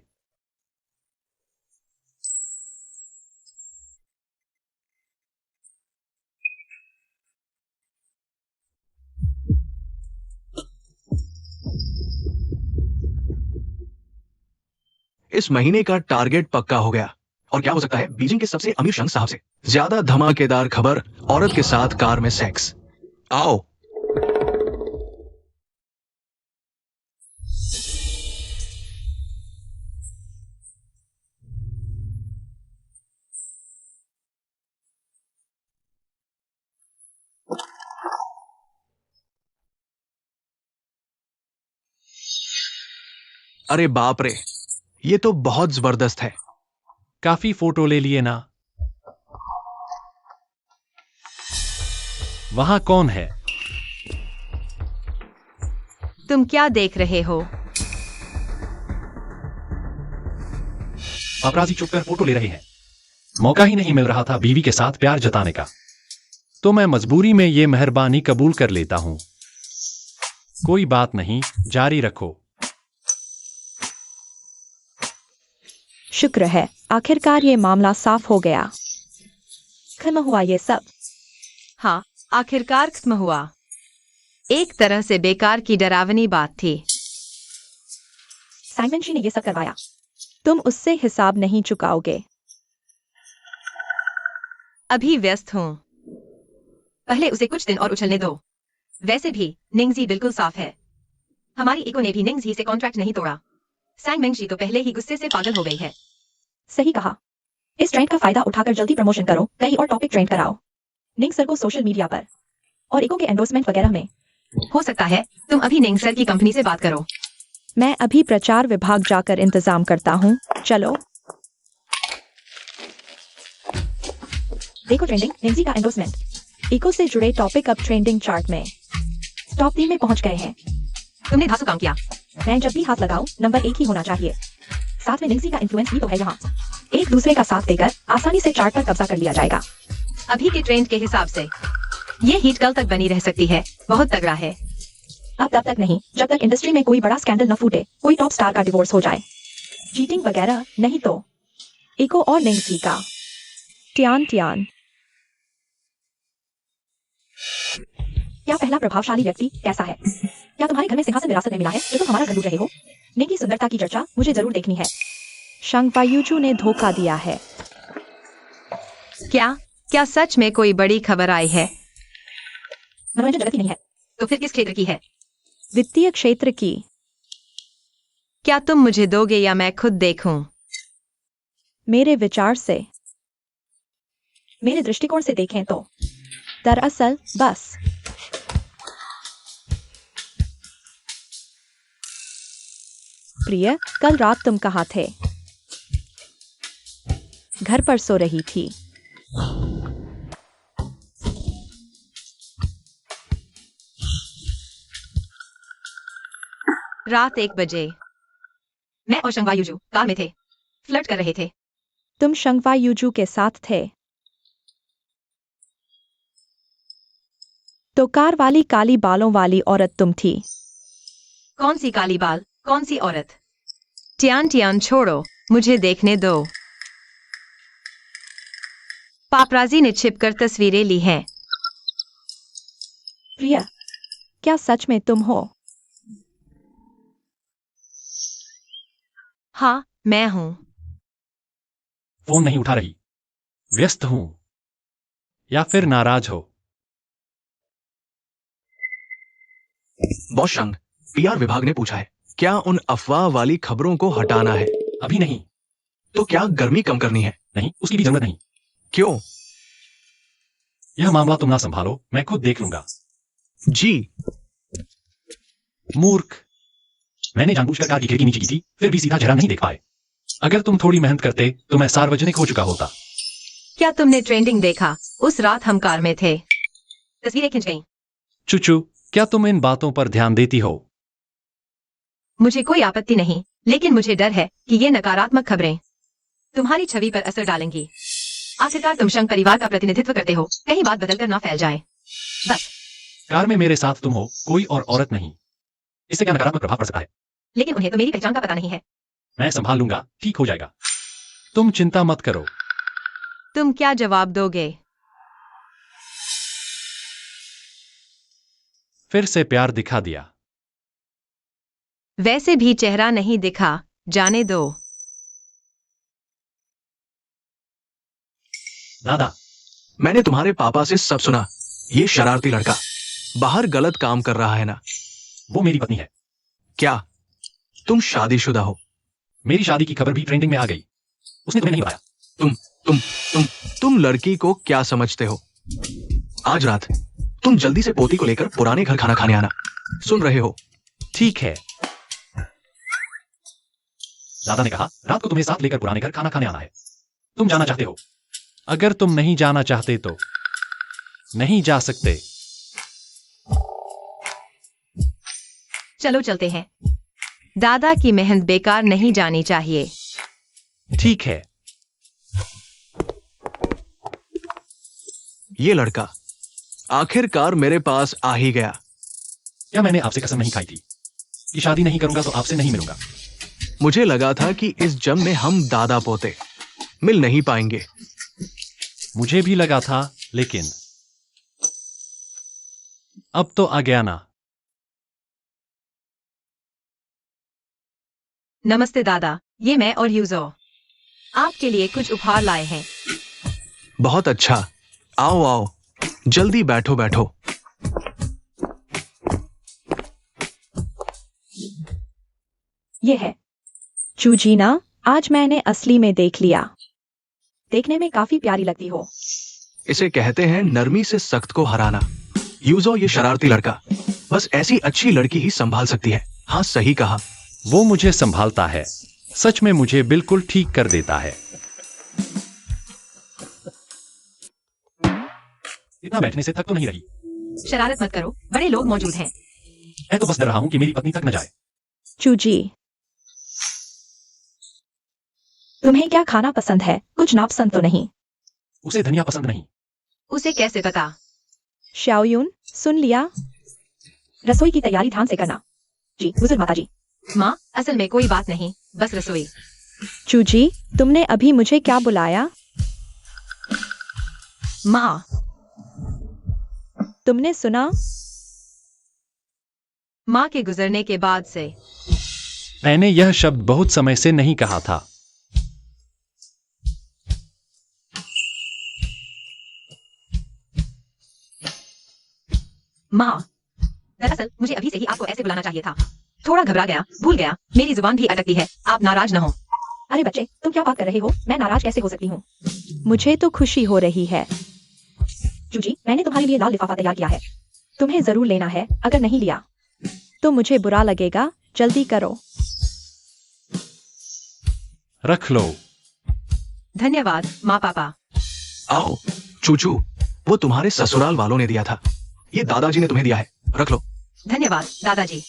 इस महीने का टारगेट पक्का हो गया। और क्या हो सकता है बीजिंग के सबसे अमीर शंख साहब से ज्यादा धमाकेदार खबर, औरत के साथ कार में सेक्स। आओ। अरे बाप रे, ये तो बहुत जबरदस्त है। काफी फोटो ले लिए ना। वहां कौन है? तुम क्या देख रहे हो? पापराजी चुप कर फोटो ले रहे हैं। मौका ही नहीं मिल रहा था बीवी के साथ प्यार जताने का, तो मैं मजबूरी में ये मेहरबानी कबूल कर लेता हूं। कोई बात नहीं, जारी रखो। शुक्र है, आखिरकार ये मामला साफ हो गया। खत्म हुआ ये सब। हाँ, आखिरकार खत्म हुआ। एक तरह से बेकार की डरावनी बात थी। साइमन जी ने ये सब करवाया। तुम उससे हिसाब नहीं चुकाओगे। अभी व्यस्त हूँ। पहले उसे कुछ दिन और उछलने दो। वैसे भी निंगजी बिल्कुल साफ है। हमारी इको ने भी निंगजी से कॉन्ट्रैक्ट नहीं तोड़ा। सैंगमेंगजी तो पहले ही गुस्से से पागल हो गई है। सही कहा। इस ट्रेंड का फायदा उठाकर जल्दी प्रमोशन करो, कई और टॉपिक ट्रेंड कराओ। निंग सर को सोशल मीडिया पर और इको के एंडोर्समेंट वगैरह में। हो सकता है तुम अभी निंग सर की कंपनी से बात करो। मैं अभी प्रचार विभाग जाकर इंतजाम करता हूँ। चलो। देखो ट्रेंडिंग, निंगजी का एंडोर्समेंट। इको से जुड़े टॉपिक अब ट्रेंडिंग चार्ट में टॉप 3 में पहुंच गए हैं। तुमने धांसू काम किया। मैं जब भी हाथ लगाऊं नंबर 1 ही होना चाहिए। साथ में निंगजी का इन्फ्लुएंस भी तो है यहाँ। एक दूसरे का साथ देकर आसानी से चार्ट पर कब्जा कर लिया जाएगा। अभी के ट्रेंड के हिसाब से ये हीट कल तक बनी रह सकती है। बहुत तगड़ा है। अब तब तक नहीं जब तक इंडस्ट्री में कोई बड़ा स्कैंडल न फूटे, कोई टॉप स्टार का डिवोर्स हो जाए, चीटिंग वगैरह नहीं तो इको और निंगजी का। Tan tan. क्या पहला प्रभावशाली व्यक्ति कैसा है? क्या तुम्हारे घर में सिंहासन विरासत में मिला है जो तुम हमारा घर लूट रहे हो? निंग की सुंदरता की चर्चा मुझे जरूर देखनी है। शंगफायूजू ने धोखा दिया है। क्या सच में कोई बड़ी खबर आई है? मनोरंजन जगत ही नहीं है तो फिर किस क्षेत्र की है? वित्तीय क्षेत्र की। क्या तुम मुझे दोगे या मैं खुद देखूं? मेरे विचार से, मेरे दृष्टिकोण से देखें तो दरअसल बस प्रिय, कल रात तुम कहाँ थे? घर पर सो रही थी। रात 1 बजे मैं और शंगवायूजू कार में थे, फ्लर्ट कर रहे थे। तुम शंगफायूजू के साथ थे? तो कार वाली काली बालों वाली औरत तुम थी? कौन सी काली बाल, कौन सी औरत? ट्यान ट्यान छोड़ो, मुझे देखने दो। पापराजी ने छिपकर तस्वीरें ली हैं। प्रिय, क्या सच में तुम हो? हाँ, मैं हूँ। फोन नहीं उठा रही। व्यस्त हूं या फिर नाराज हो? बॉस शंग, पीआर विभाग ने पूछा है, क्या उन अफवाह वाली खबरों को हटाना है? अभी नहीं। तो क्या गर्मी कम करनी है? नहीं, उसकी भी जरूरत नहीं। क्यों? यह मामला तुम ना संभालो, मैं खुद देख लूंगा। जी। मूर्ख, मैंने जानबूझकर कार की खिड़की नीचे की थी, फिर भी सीधा चेहरा नहीं देख पाए। अगर तुम थोड़ी मेहनत करते तो मैं सार्वजनिक हो चुका होता। क्या तुमने ट्रेंडिंग देखा? उस रात हम कार में थे, तस्वीरें खिंच गईं। चुचू, क्या तुम इन बातों पर ध्यान देती हो? मुझे कोई आपत्ति नहीं, लेकिन मुझे डर है कि ये नकारात्मक खबरें तुम्हारी छवि पर असर डालेंगी। आखिरकार तुम शंग परिवार का प्रतिनिधित्व करते हो, कहीं बात बदलकर ना फैल जाए। बस। कार में मेरे साथ तुम हो, कोई और औरत नहीं। इससे क्या नकारात्मक प्रभाव पड़ सकता है? लेकिन उन्हें तो मेरी पहचान का पता नहीं है। मैं संभाल लूंगा, ठीक हो जाएगा। तुम चिंता मत करो। तुम क्या जवाब दोगे? फिर से प्यार दिखा दिया। वैसे भी चेहरा नहीं दिखा, जाने दो। दादा, मैंने तुम्हारे पापा से सब सुना। ये शरारती लड़का बाहर गलत काम कर रहा है ना? वो मेरी पत्नी है। क्या तुम शादीशुदा हो? मेरी शादी की खबर भी ट्रेंडिंग में आ गई। उसने तुम्हें नहीं बताया। तुम लड़की को क्या समझते हो? आज रात तुम जल्दी से पोती को लेकर पुराने घर खाना खाने आना। सुन रहे हो? ठीक है। दादा ने कहा रात को तुम्हें साथ लेकर पुराने घर खाना खाने आना है। तुम जाना चाहते हो? अगर तुम नहीं जाना चाहते तो नहीं जा सकते। चलो चलते हैं। दादा की मेहनत बेकार नहीं जानी चाहिए। ठीक है। ये लड़का आखिरकार मेरे पास आ ही गया। क्या मैंने आपसे कसम नहीं खाई थी कि शादी नहीं करूंगा तो आपसे नहीं मिलूंगा? मुझे लगा था कि इस जम में हम दादा पोते मिल नहीं पाएंगे। मुझे भी लगा था, लेकिन अब तो आ गया ना। नमस्ते दादा, ये मैं और यूजो आपके लिए कुछ उपहार लाए हैं। बहुत अच्छा, आओ आओ, जल्दी बैठो बैठो। ये है चूजीना, आज मैंने असली में देख लिया। देखने में काफी प्यारी लगती हो। इसे कहते हैं नरमी से सख्त को हराना। यूजो ये शरारती लड़का बस ऐसी अच्छी लड़की ही संभाल सकती है। हाँ सही कहा। वो मुझे संभालता है, सच में मुझे बिल्कुल ठीक कर देता है। इतना बैठने से थक तो नहीं रही? शरारत मत करो, बड़े लोग मौजूद हैं। मैं तो बस डर रहा हूं कि मेरी पत्नी थक न जाए। चूजी, तुम्हें क्या खाना पसंद है? कुछ नापसंद तो नहीं? उसे धनिया पसंद नहीं। उसे कैसे पता? शाओयुन, सुन लिया? रसोई की तैयारी ध्यान से करना। जी बुजुर्ग माता जी। माँ, असल में कोई बात नहीं, बस रसोई। चूजी, तुमने अभी मुझे क्या बुलाया? माँ, तुमने सुना? माँ के गुजरने के बाद से मैंने यह शब्द बहुत समय से नहीं कहा था। माँ, दरअसल मुझे अभी से ही आपको ऐसे बुलाना चाहिए था। थोड़ा घबरा गया, भूल गया, मेरी जुबान भी अटकती है। आप नाराज न हो। अरे बच्चे, तुम क्या बात कर रहे हो? मैं नाराज कैसे हो सकती हूँ? मुझे तो खुशी हो रही है। चूजी, मैंने तुम्हारे लिए लाल लिफाफा तैयार किया है। तुम्हें जरूर लेना है। अगर नहीं लिया तो मुझे बुरा लगेगा। जल्दी करो। रख लो। धन्यवाद माँ पापा। आओ चूचू, वो तुम्हारे ससुराल वालों ने दिया था। ये दादाजी ने तुम्हें दिया है, रख लो। धन्यवाद दादाजी।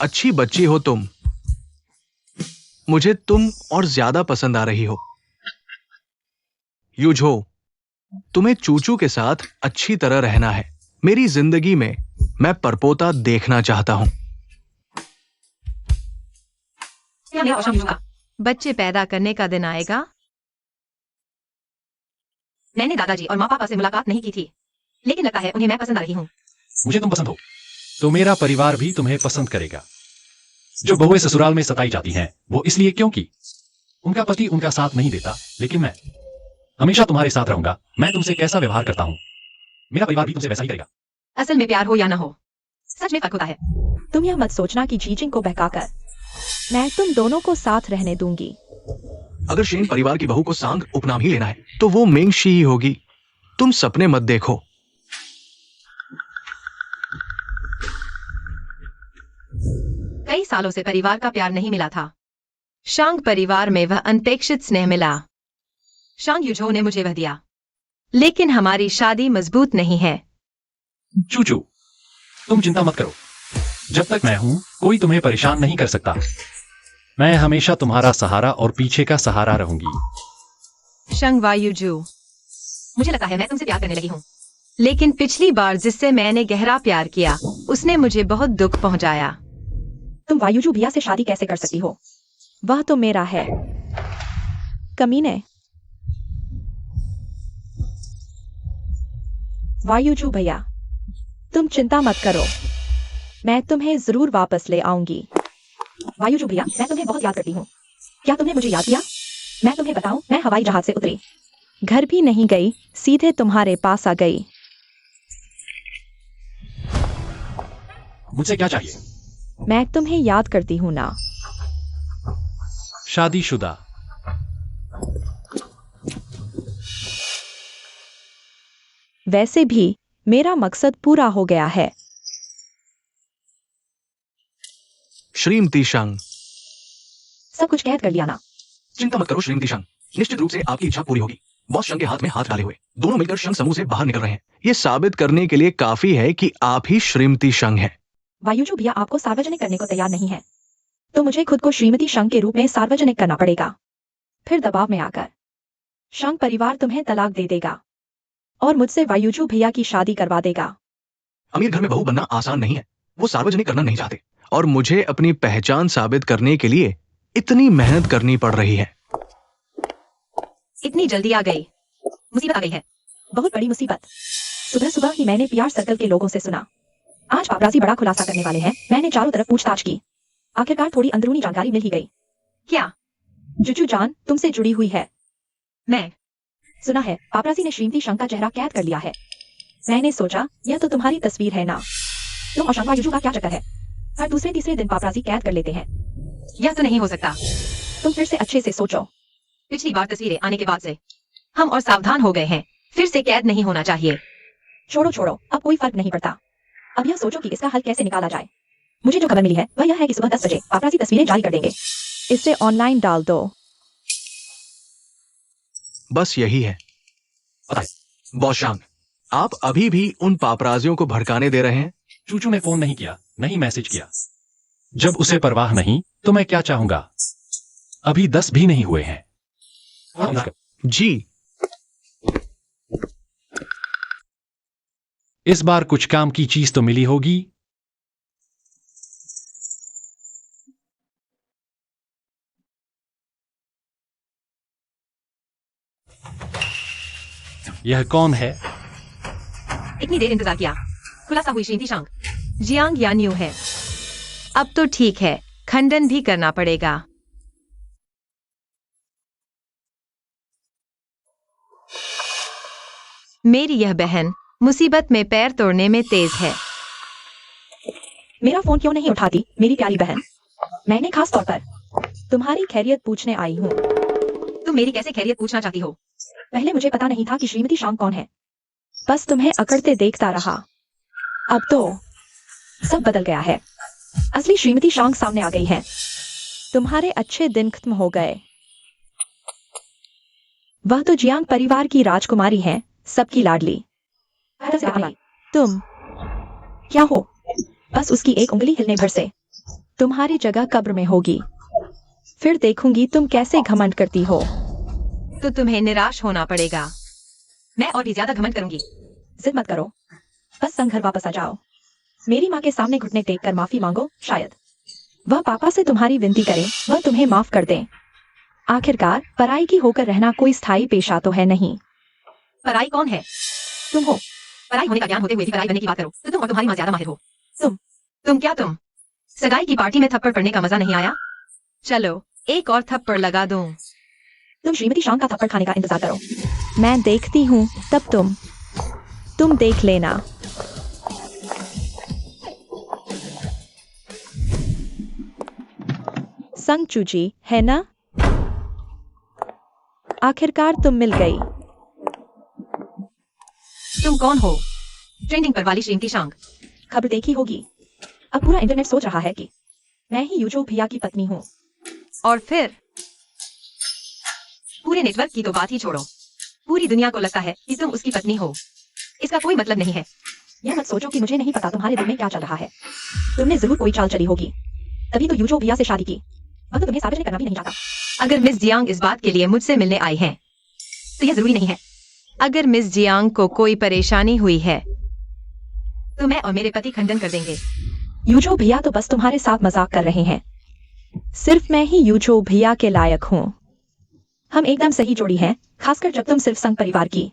अच्छी बच्ची हो तुम। मुझे तुम और ज्यादा पसंद आ रही हो। यूझो, तुम्हें चूचू के साथ अच्छी तरह रहना है। मेरी जिंदगी में मैं परपोता देखना चाहता हूं। क्या मैं औसम लूंगा? बच्चे पैदा करने का दिन आएगा। मैंने दादाजी और माँ पापा से मुलाकात नहीं की थी, लेकिन लगता है उन्हें मैं पसंद आ रही हूँ। मुझे तुम पसंद हो तो मेरा परिवार भी तुम्हें पसंद करेगा। जो बहुएं ससुराल में सताई जाती हैं, वो इसलिए क्योंकि उनका पति उनका साथ नहीं देता, लेकिन मैं हमेशा तुम्हारे साथ रहूंगा। मैं तुमसे कैसा व्यवहार करता हूँ, मेरा परिवार भी तुमसे वैसा ही करेगा। असल में प्यार हो या ना हो, सच में फर्क होता है। तुम यह मत सोचना कि जीजिंग को बहकाकर मैं तुम दोनों को साथ रहने दूंगी। अगर शेन परिवार की बहू को सांग उपनाम ही लेना है तो वो मेंगशी ही होगी। तुम सपने मत देखो। कई सालों से परिवार का प्यार नहीं मिला था। शांग परिवार में वह अनपेक्षित स्नेह मिला। शांग युझो ने मुझे वह दिया, लेकिन हमारी शादी मजबूत नहीं है। चूचू, तुम चिंता मत करो। जब तक मैं हूं, कोई तुम्हें परेशान नहीं कर सकता। मैं हमेशा तुम्हारा सहारा और पीछे का सहारा रहूंगी। शंग वायुजू, मुझे लगता है मैं तुमसे प्यार करने लगी हूँ। लेकिन पिछली बार जिससे मैंने गहरा प्यार किया, उसने मुझे बहुत दुख पहुंचाया। तुम वायुजू भैया से शादी कैसे कर सकती हो? वह तो मेरा है। कमीने। वायुजू भैया, तुम चिंता मत करो, मैं तुम्हें जरूर वापस ले आऊंगी। वायुजू भैया, मैं तुम्हें बहुत याद करती हूँ। क्या तुमने मुझे याद किया? मैं तुम्हें बताऊं, मैं हवाई जहाज से उतरी, घर भी नहीं गई, सीधे तुम्हारे पास आ गई। मुझसे क्या चाहिए? मैं तुम्हें याद करती हूँ ना। शादीशुदा। वैसे भी मेरा मकसद पूरा हो गया है। श्रीमती शंग, सब कुछ कैद कर लिया ना। चिंता मत करो श्रीमती शंग, निश्चित रूप से आपकी इच्छा पूरी होगी। बॉस शंख के हाथ में हाथ डाले हुए दोनों मिलकर शंख समूह से बाहर निकल रहे हैं। ये साबित करने के लिए काफी है कि आप ही श्रीमती शंख हैं। वायुजू भैया आपको सार्वजनिक करने को तैयार नहीं है, तो मुझे खुद को श्रीमती शंख के रूप में सार्वजनिक करना पड़ेगा। फिर दबाव में आकर शंख परिवार तुम्हें तलाक दे देगा और मुझसे वायुजू भैया की शादी करवा देगा। अमीर घर में बहू बनना आसान नहीं है। वो सार्वजनिक करना नहीं चाहते और मुझे अपनी पहचान साबित करने के लिए इतनी मेहनत करनी पड़ रही है। इतनी जल्दी आ गई, मुसीबत आ गई है। बहुत बड़ी मुसीबत। सुबह सुबह ही मैंने पीआर सर्कल के लोगों से सुना आज पापराजी बड़ा खुलासा करने वाले हैं। मैंने चारों तरफ पूछताछ की, आखिरकार थोड़ी अंदरूनी जानकारी मिल ही गई। क्या? जुजू जान तुमसे जुड़ी हुई है। मैं? सुना है पापराजी ने श्रीमती शंख का चेहरा कैद कर लिया है। मैंने सोचा यह तो तुम्हारी तस्वीर है ना, तुम और शंख जुजू का क्या चक्कर है? हर दूसरे तीसरे दिन पापराजी कैद कर लेते हैं। यह तो नहीं हो सकता। तुम फिर से अच्छे से सोचो। पिछली बार तस्वीरें आने के बाद से हम और सावधान हो गए हैं। फिर से कैद नहीं होना चाहिए। छोड़ो, अब कोई फर्क नहीं पड़ता। अब यह सोचो कि इसका हल कैसे निकाला जाए। मुझे जो खबर मिली है वह यह है कि सुबह 10 बजे पापराजी तस्वीरें जारी कर देंगे। इसे ऑनलाइन डाल दो। बस यही है। बॉस शंख, आप अभी भी उन पापराजियों को भड़काने दे रहे हैं। चूचू ने फोन नहीं किया, नहीं मैसेज किया। जब उसे परवाह नहीं तो मैं क्या चाहूंगा। अभी 10 भी नहीं हुए हैं। जी, इस बार कुछ काम की चीज तो मिली होगी। यह कौन है? इतनी देर इंतजार किया। खुलासा हुई श्रीमती शंख जियांग यान्यू है। अब तो ठीक है, खंडन भी करना पड़ेगा। मेरी यह बहन मुसीबत में पैर तोड़ने में तेज है। मेरा फोन क्यों नहीं उठाती मेरी प्यारी बहन? मैंने खास तौर पर तुम्हारी खैरियत पूछने आई हूँ। तुम मेरी कैसे खैरियत पूछना चाहती हो? पहले मुझे पता नहीं था कि श्रीमती शंख कौन है, बस तुम्हें अकड़ते देखता रहा। अब तो सब बदल गया है। असली श्रीमती शंख सामने आ गई है। तुम्हारे अच्छे दिन खत्म हो गए। वह तो जियांग परिवार की राजकुमारी है, सबकी लाडली। तुम क्या हो? बस उसकी एक उंगली हिलने भर से तुम्हारी जगह कब्र में होगी। फिर देखूंगी तुम कैसे घमंड करती हो। तो तुम्हें निराश होना पड़ेगा। मैं और भी ज्यादा घमंड करूंगी। जिद मत करो, बस संग घर वापस आ जाओ। मेरी माँ के सामने घुटने टेक कर माफी मांगो। शायद वह पापा से तुम्हारी विनती करे, वह तुम्हें माफ कर दे। आखिरकार पराई की होकर रहना कोई स्थायी पेशा तो है नहीं। पराई कौन है? तुम हो। पराई होने का ज्ञान होते हुए भी पराई बनने की बात करो तो तुम और तुम्हारी माँ ज्यादा माहिर हो। तुम सगाई की पार्टी में थप्पड़ पड़ने का मजा नहीं आया? चलो एक और थप्पड़ लगा दूं। तुम श्रीमती शंख का थप्पड़ खाने का इंतजार करो। मैं देखती हूँ, तब तुम देख लेना। संग चूची है ना? आखिरकार तुम मिल गई। तुम कौन हो? ट्रेंडिंग पर वाली श्रीमती शंख। खबर देखी होगी। अब पूरा इंटरनेट सोच रहा है कि मैं ही यूजो भैया की पत्नी हूँ। और फिर पूरे नेटवर्क की तो बात ही छोड़ो, पूरी दुनिया को लगता है कि तुम उसकी पत्नी हो। इसका कोई मतलब नहीं है। यह मत सोचो कि मुझे नहीं पता तुम्हारे दिल में क्या चल रहा है। तुमने जरूर कोई चाल चली होगी, तभी तो यूजो भैया से शादी की। अब तो तुम्हें सार्वजनिक करना भी नहीं चाहता। अगर मिस जियांग इस बात के लिए मुझसे मिलने आई हैं, तो यह जरूरी नहीं है। अगर मिस जियांग को कोई परेशानी हुई है तो मैं और मेरे पति खंडन कर देंगे। यूजो भैया तो बस तुम्हारे साथ मजाक कर रहे हैं। सिर्फ मैं ही यूजो भैया के लायक हूँ। हम एकदम सही जोड़ी हैं, खासकर जब तुम सिर्फ संग परिवार की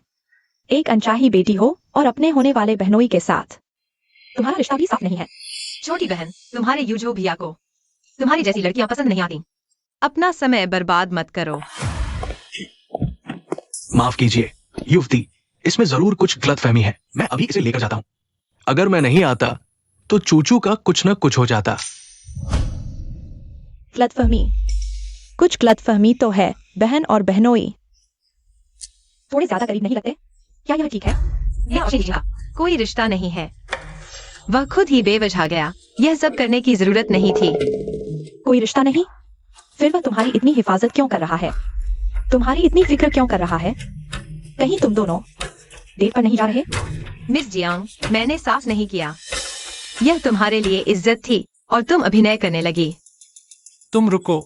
एक अनचाही बेटी हो और अपने होने वाले बहनोई के साथ तुम्हारा रिश्ता भी साफ नहीं है। छोटी बहन, तुम्हारे यूजो भैया को तुम्हारी जैसी लड़कियां पसंद नहीं आती। अपना समय बर्बाद मत करो। माफ कीजिए युवती, इसमें जरूर कुछ गलतफहमी है। मैं अभी इसे लेकर जाता हूँ। अगर मैं नहीं आता तो चूचू का कुछ न कुछ हो जाता। कुछ गलतफहमी तो है। बहन और बहनोई थोड़े ज्यादा करीब नहीं लगते? क्या यह ठीक है? कोई रिश्ता नहीं है। वह खुद ही बेवजह गया। यह सब करने की जरूरत नहीं थी। कोई रिश्ता नहीं? फिर वह तुम्हारी इतनी हिफाजत क्यों कर रहा है? तुम्हारी इतनी फिक्र क्यों कर रहा है? कहीं तुम दोनों डेट पर नहीं जा रहे? मिस जियांग, मैंने साफ नहीं किया। यह तुम्हारे लिए इज्जत थी और तुम अभिनय करने लगी। तुम रुको।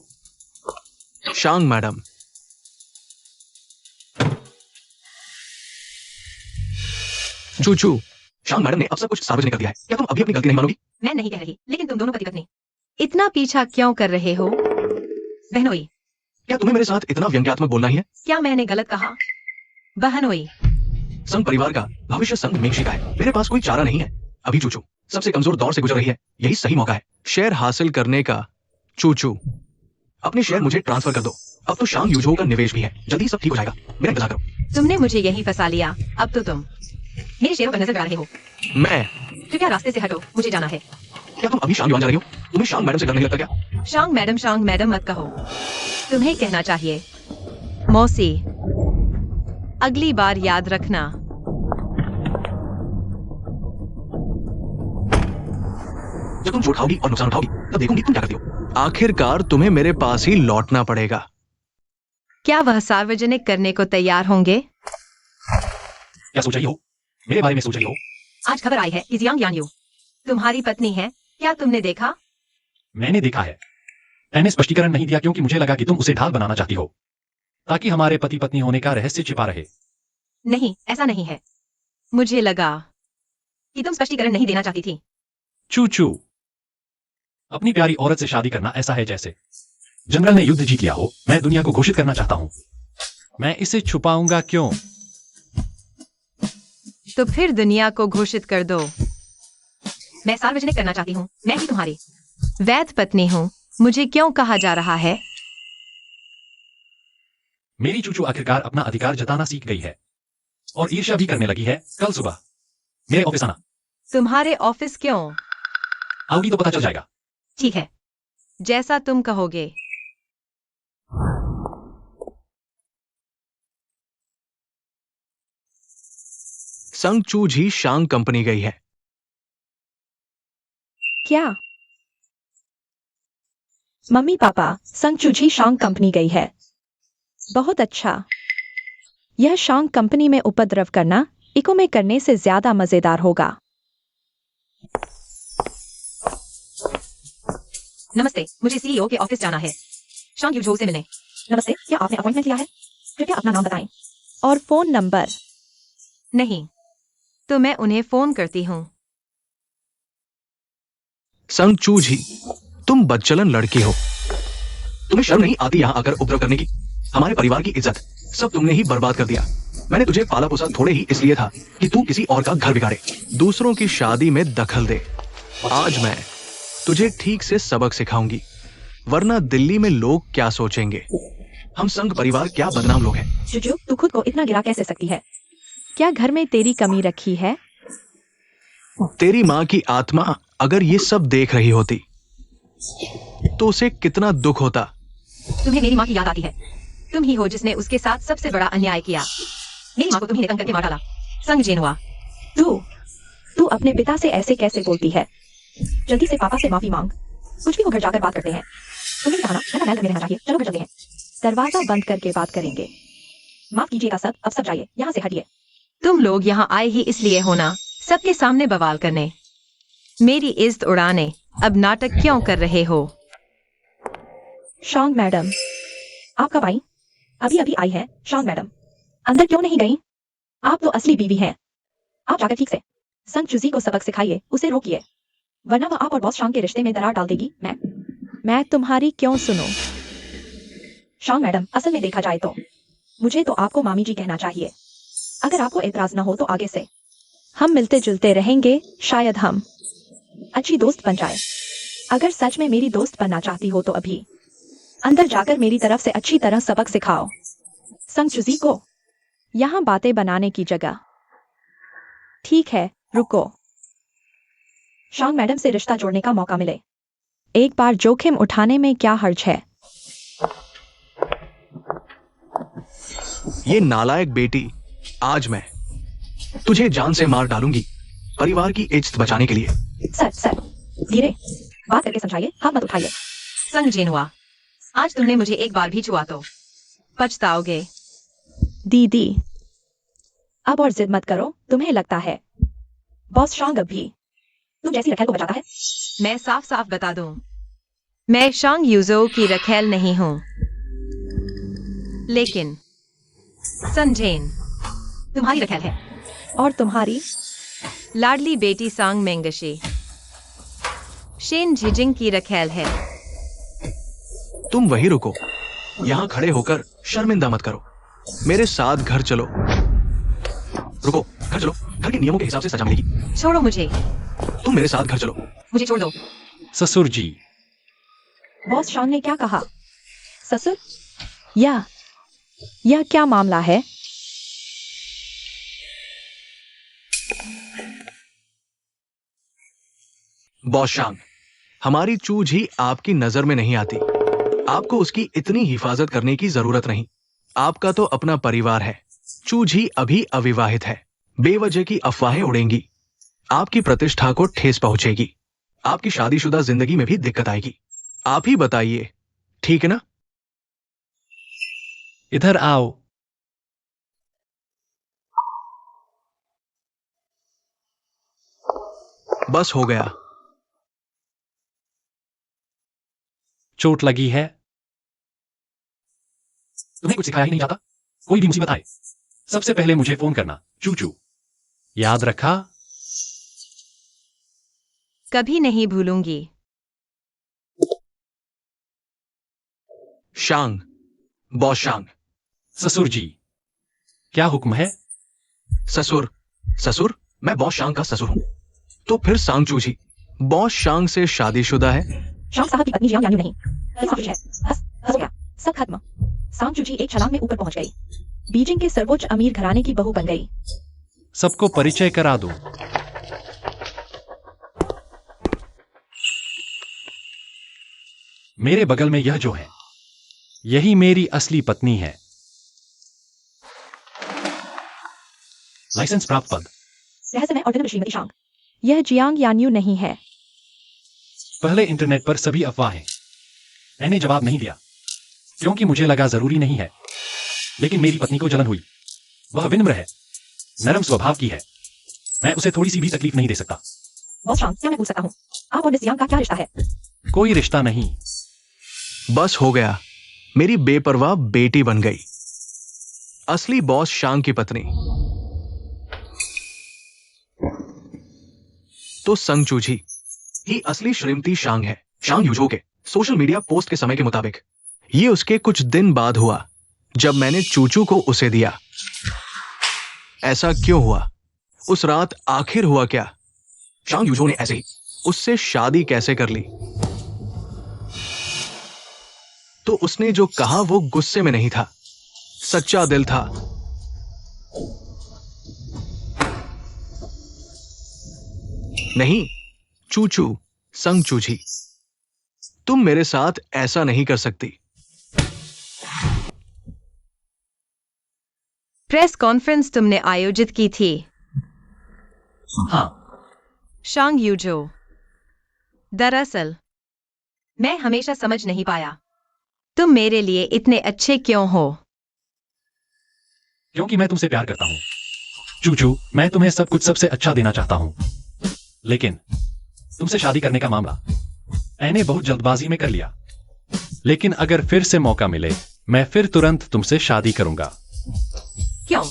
शांग मैडम, चूचू, शांग मैडम ने अब सब कुछ सार्वजनिक कर दिया है। क्या तुम अभी अपनी गलती नहीं मानोगी? मैं नहीं कह रही, लेकिन तुम दोनों पति पत्नी इतना पीछा क्यों कर रहे हो? बहनोई, क्या तुम्हें मेरे साथ इतना व्यंग्यात्मक बोलना ही है? क्या मैंने गलत कहा? बहनोई, संघ परिवार का भविष्य संघ मेक्षी का है। मेरे पास कोई चारा नहीं है। अभी चूचू सबसे कमजोर दौर से गुजर रही है। यही सही मौका है शेयर हासिल करने का। चूचू, अपने शेयर मुझे ट्रांसफर कर दो। अब तो शांग यूजो का निवेश भी है। जल्दी सब ठीक हो जाएगा। मेरा इंतजार करो। तुमने मुझे यही फंसा लिया। अब तो तुम मेरे शेयरों पर नजर डाल रहे हो। मैं कृपया रास्ते से हटो, मुझे जाना है। क्या तुम अभी शांग युआन जा रही हो? तुम्हें शांग मैडम से डर नहीं लगता क्या? शांग मैडम मत कहो। तुम्हें कहना चाहिए मौसी। अगली बार याद रखना। जब तुम चोट खाओगी और नुकसान उठाओगी तब देखूंगी तुम क्या करती हो। आखिरकार तुम्हें मेरे पास ही लौटना पड़ेगा। क्या वह सार्वजनिक करने को तैयार होंगे? क्या सोच रही हो? मेरे बारे में सोच रही हो? आज खबर आई है कि जियांग यानयू तुम्हारी पत्नी है। क्या तुमने देखा? मैंने देखा है। मैंने स्पष्टीकरण नहीं दिया क्योंकि मुझे लगा कि तुम उसे ढाल बनाना चाहती हो ताकि हमारे पति पत्नी होने का रहस्य छिपा रहे। नहीं, ऐसा नहीं है। मुझे लगा कि तुम स्पष्टीकरण नहीं देना चाहती थी। चूचू, अपनी प्यारी औरत से शादी करना ऐसा है जैसे जनरल ने युद्ध जीत लिया हो। मैं दुनिया को घोषित करना चाहता हूं। मैं इसे छुपाऊंगा क्यों? तो फिर दुनिया को घोषित कर दो। मैं सार्वजनिक करना चाहती हूँ। मैं ही तुम्हारी वैध पत्नी हूँ। मुझे क्यों कहा जा रहा है? मेरी चूचू आखिरकार अपना अधिकार जताना सीख गई है और ईर्ष्या भी करने लगी है। कल सुबह मेरे ऑफिस आना। तुम्हारे ऑफिस क्यों? आओगी तो पता चल जाएगा। ठीक है, जैसा तुम कहोगे। संग चू झी शांग कंपनी गई है। क्या? मम्मी पापा, संग चूझी शांग कंपनी गई है। बहुत अच्छा। यह शांग कंपनी में उपद्रव करना इको में करने से ज्यादा मजेदार होगा। नमस्ते, मुझे सीईओ के ऑफिस जाना है। शांग यूझो से मिलने। नमस्ते, क्या आपने अपॉइंटमेंट लिया है? कृपया अपना नाम बताएं और फोन नंबर। नहीं, तो मैं उन्हें फोन करती हूँ। संग चू झी, तुम बदचलन लड़की हो। तुम्हें शर्म नहीं आती यहाँ आकर उपद्रव करने की? हमारे परिवार की इज्जत सब तुमने ही बर्बाद कर दिया। मैंने तुझे पाला पोसा थोड़े ही इसलिए था कि तू किसी और का घर बिगाड़े, दूसरों की शादी में दखल दे। आज मैं तुझे ठीक से सबक सिखाऊंगी, वरना दिल्ली में लोग क्या सोचेंगे। हम संघ परिवार क्या बदनाम लोग हैं। चुचू, तू खुद को इतना गिरा कैसे सकती है? क्या घर में तेरी कमी रखी है? तेरी माँ की आत्मा अगर ये सब देख रही होती तो उसे कितना दुख होता। तुम्हें मेरी माँ की याद आती है। तुम ही हो जिसने उसके साथ सबसे बड़ा अन्याय किया। मेरी माँ को तुम्ही ने तंग करके मार डाला। संग जेनुआ, तू अपने पिता से ऐसे कैसे बोलती है? जल्दी से पापा से माफी मांग। कुछ भी हो, घर जाकर बात करते हैं। तुम्हें कहा ना मैल घर में रहना चाहिए। चलो घर चलते हैं। दरवाजा बंद करके बात करेंगे। माफ कीजिएगा सब, अब सब जाइए, यहाँ से हटिए। तुम लोग यहाँ आए ही इसलिए हो ना, सबके सामने बवाल करने, मेरी इज्जत उड़ाने। अब नाटक क्यों कर रहे हो? शांग मैडम, आप कब आई? अभी अभी आई है। शांग मैडम, अंदर क्यों नहीं गई? आप तो असली बीवी हैं। आप जाकर ठीक से संग चूजी को सबक सिखाइए, उसे रोकिए, वरना वह आप और बॉस शांग के रिश्ते में दरार डाल देगी। मैं तुम्हारी क्यों सुनूं? शांग मैडम, असल में देखा जाए तो मुझे तो आपको मामी जी कहना चाहिए। अगर आपको एतराज न हो तो आगे से हम मिलते जुलते रहेंगे। शायद हम अच्छी दोस्त बन जाए। अगर सच में मेरी दोस्त बनना चाहती हो तो अभी अंदर जाकर मेरी तरफ से अच्छी तरह सबक सिखाओ संग चूजी को। यहाँ बातें बनाने की जगह। ठीक है, रुको। शांग मैडम से रिश्ता जोड़ने का मौका मिले, एक बार जोखिम उठाने में क्या हर्ज है? ये नालायक बेटी, आज मैं तुझे जान से मार डालूंगी, परिवार की इज्जत बचाने के लिए। सर धीरे बात करके समझाइए, हाथ मत उठाइए। संग जेनुआ, आज तुमने मुझे एक बार भी छुआ तो पछताओगे। दीदी, अब और जिद मत करो। तुम्हें लगता है बॉस शांग अब भी तुम जैसी रखेल को बचाता है? मैं साफ साफ बता दूं, मैं शांग यूजो की रखेल नहीं हूं। लेकिन संजेन तुम्हारी रखेल है। और तुम्हारी लाडली बेटी सांग मेंगशी शेन जिजिंग की रखेल है। तुम वहीं रुको, यहाँ खड़े होकर शर्मिंदा मत करो। मेरे साथ घर चलो। रुको, घर चलो। घर के नियमों के हिसाब से सजा मिलेगी। छोड़ो मुझे। तुम मेरे साथ घर चलो। मुझे छोड़ दो। ससुर जी, बॉस शांग ने क्या कहा? ससुर? यह क्या मामला है? बॉस शांग, हमारी चूज ही आपकी नजर में नहीं आती। आपको उसकी इतनी हिफाजत करने की जरूरत नहीं। आपका तो अपना परिवार है। चूज ही अभी अविवाहित है। बेवजह की अफवाहें उड़ेंगी। आपकी प्रतिष्ठा को ठेस पहुंचेगी। आपकी शादीशुदा जिंदगी में भी दिक्कत आएगी। आप ही बताइए, ठीक है ना? इधर आओ। बस हो गया। चोट लगी है? तुम्हें कुछ सिखाया ही नहीं जाता? कोई भी मुसीबत आए सबसे पहले मुझे फोन करना, चूचू। याद रखा? कभी नहीं भूलूंगी। शांग, बॉस शांग। ससुर जी, क्या हुक्म है? ससुर, मैं बॉस शांग का ससुर हूं। तो फिर सांग चूजी बॉस शांग से शादीशुदा है? शांग साहब की पत्नी जियांग यान्यू नहीं। सब कुछ है। बस हो गया, सब खत्म। सांग चूची एक छलांग में ऊपर पहुंच गई। बीजिंग के सर्वोच्च अमीर घराने की बहू बन गई। सबको परिचय करा दो। मेरे बगल में यह जो है, यही मेरी असली पत्नी है। लाइसेंस प्राप्त पद। रहस्यमय और विनम्र श्रीमती शांग। यह जियांग यान्यू नहीं है। पहले इंटरनेट पर सभी अफवाहें। मैंने जवाब नहीं दिया क्योंकि मुझे लगा जरूरी नहीं है। लेकिन मेरी पत्नी को जलन हुई। वह विनम्र है, नरम स्वभाव की है। मैं उसे थोड़ी सी भी तकलीफ नहीं दे सकता। बॉस शांग, क्या मैं पूछ सकता हूँ, आप और मिस जियांग का क्या रिश्ता है? कोई रिश्ता नहीं। बस हो गया। मेरी बेपरवाह बेटी बन गई। असली बॉस शांग की पत्नी तो संग चूजी ही असली श्रीमती शांग है। शांग यूजो के सोशल मीडिया पोस्ट के समय के मुताबिक ये उसके कुछ दिन बाद हुआ जब मैंने चूचू को उसे दिया। ऐसा क्यों हुआ? उस रात आखिर हुआ क्या? शांग यूजो ने ऐसे ही उससे शादी कैसे कर ली? तो उसने जो कहा वो गुस्से में नहीं था, सच्चा दिल था। नहीं, चूचू, संग चूची, तुम मेरे साथ ऐसा नहीं कर सकती। प्रेस कॉन्फ्रेंस तुमने आयोजित की थी। हाँ, शांग यूजो, दरअसल मैं हमेशा समझ नहीं पाया तुम मेरे लिए इतने अच्छे क्यों हो। क्योंकि मैं तुमसे प्यार करता हूं। चूचू, मैं तुम्हें सब कुछ सबसे अच्छा देना चाहता हूं। लेकिन तुमसे शादी करने का मामला मैंने बहुत जल्दबाजी में कर लिया। लेकिन अगर फिर से मौका मिले, मैं फिर तुरंत तुमसे शादी करूंगा। क्यों?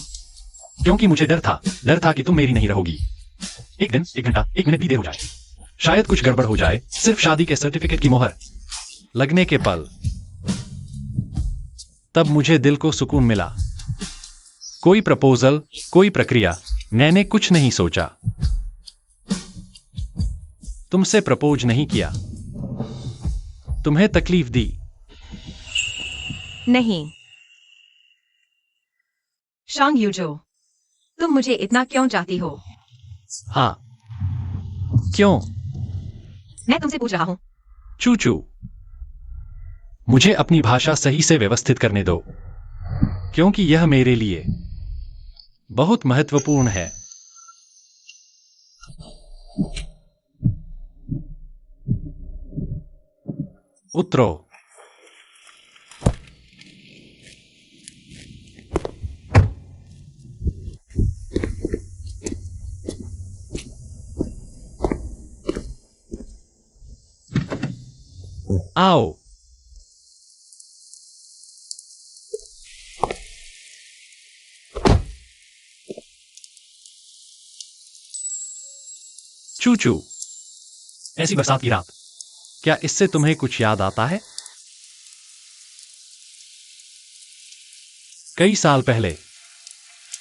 क्योंकि मुझे डर था कि तुम मेरी नहीं रहोगी। एक दिन, एक घंटा, एक मिनट भी देर हो जाए, शायद कुछ गड़बड़ हो जाए। सिर्फ शादी के सर्टिफिकेट की मोहर लगने के पल, तब मुझे दिल को सुकून मिला। कोई प्रपोजल, कोई प्रक्रिया, मैंने कुछ नहीं सोचा। तुमसे प्रपोज नहीं किया, तुम्हें तकलीफ दी। नहीं। शांग यूजो, तुम मुझे इतना क्यों चाहती हो? हाँ, क्यों? मैं तुमसे पूछ रहा हूं। चूचू, मुझे अपनी भाषा सही से व्यवस्थित करने दो, क्योंकि यह मेरे लिए बहुत महत्वपूर्ण है। उतरो। आओ। चूचू, ऐसी बरसात की रात, क्या इससे तुम्हें कुछ याद आता है? कई साल पहले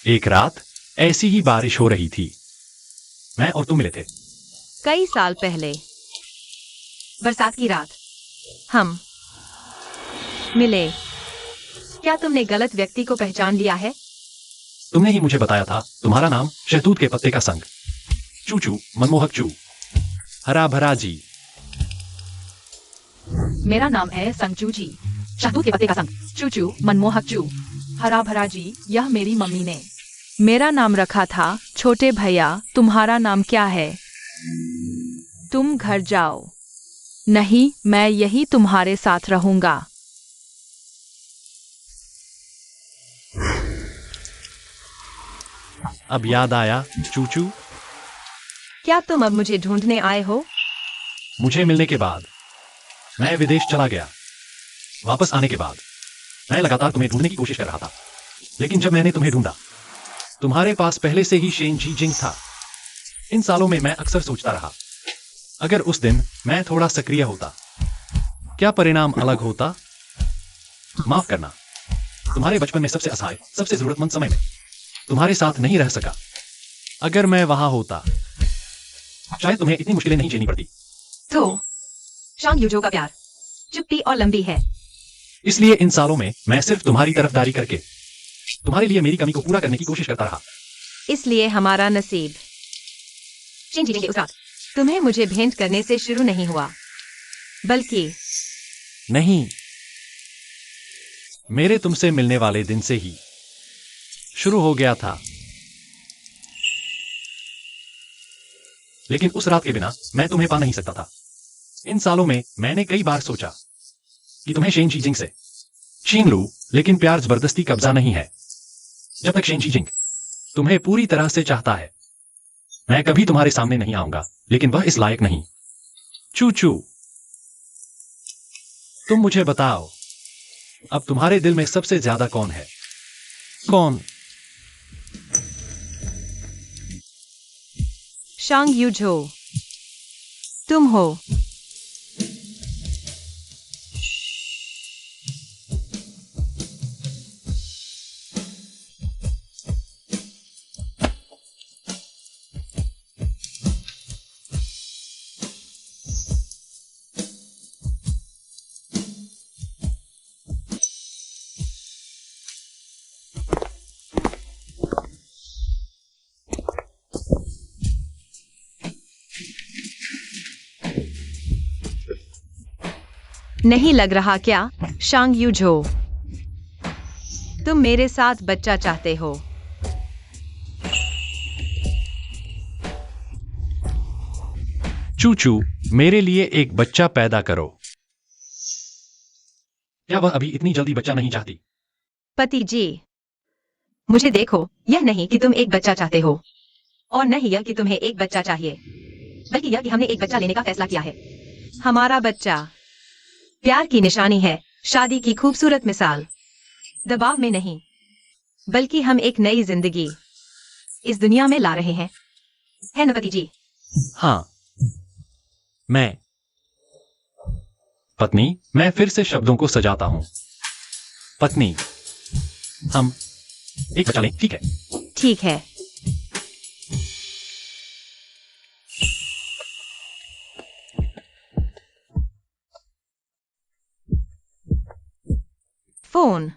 एक रात ऐसी ही बारिश हो रही थी। मैं और तुम मिले थे। कई साल पहले बरसात की रात हम मिले। क्या तुमने गलत व्यक्ति को पहचान लिया है? तुमने ही मुझे बताया था तुम्हारा नाम शहतूत के पत्ते का संग। चूचू मनमोहक चू। हरा भरा जी। मेरा नाम है संगचू जी, शहतूत के पत्ते का संग। चूचू मनमोहक चू, हरा भरा जी। यह मेरी मम्मी ने मेरा नाम रखा था छोटे भैया। तुम्हारा नाम क्या है? तुम घर जाओ। नहीं, मैं यही तुम्हारे साथ रहूंगा। अब याद आया चूचू? क्या तुम अब मुझे ढूंढने आए हो? मुझे मिलने के बाद मैं विदेश चला गया। वापस आने के बाद मैं लगातार तुम्हें ढूंढने की कोशिश कर रहा था, लेकिन जब मैंने तुम्हें ढूंढा, तुम्हारे पास पहले से ही शेन जी जिंग था। इन सालों में मैं अक्सर सोचता रहा, अगर उस दिन मैं थोड़ा सक्रिय होता, क्या परिणाम अलग होता? माफ करना, तुम्हारे बचपन में सबसे असहाय, सबसे जरूरतमंद समय में तुम्हारे साथ नहीं रह सका। अगर मैं वहां होता, शायद तुम्हें इतनी मुश्किलें नहीं झेलनी पड़ती। तो शांग यूजो का प्यार चुप्पी और लंबी है। इसलिए इन सालों में मैं सिर्फ तुम्हारी तरफदारी करके तुम्हारे लिए मेरी कमी को पूरा करने की कोशिश करता रहा। इसलिए हमारा नसीब चिंजी के उस रात तुम्हें मुझे भेंट करने से शुरू नहीं हुआ, बल्कि नहीं, मेरे तुमसे मिलने वाले दिन से ही शुरू हो गया था। लेकिन उस रात के बिना मैं तुम्हें पा नहीं सकता था। इन सालों में मैंने कई बार सोचा कि तुम्हें शेन जी जिंग से छीन लूं, लेकिन प्यार जबरदस्ती कब्जा नहीं है। जब तक शेन जी जिंग तुम्हें पूरी तरह से चाहता है, मैं कभी तुम्हारे सामने नहीं आऊंगा, लेकिन वह इस लायक नहीं। चूचू, तुम मुझे बताओ, अब तुम्हारे दिल में सबसे ज्यादा कौन है? कौन? शांग यूजो, तुम हो। नहीं लग रहा क्या, शांग यूजो? तुम मेरे साथ बच्चा चाहते हो? चूचू, मेरे लिए एक बच्चा पैदा करो। क्या वह अभी इतनी जल्दी बच्चा नहीं चाहती? पति जी, मुझे देखो, यह नहीं कि तुम एक बच्चा चाहते हो, और नहीं यह कि तुम्हें एक बच्चा चाहिए, बल्कि यह कि हमने एक बच्चा लेने का फैसला किया है। हमारा बच्चा प्यार की निशानी है, शादी की खूबसूरत मिसाल। दबाव में नहीं, बल्कि हम एक नई जिंदगी इस दुनिया में ला रहे हैं, है न पति जी? हाँ, मैं पत्नी, मैं फिर से शब्दों को सजाता हूं। पत्नी, हम एक बच्चा लें, ठीक है? ठीक है। फोन।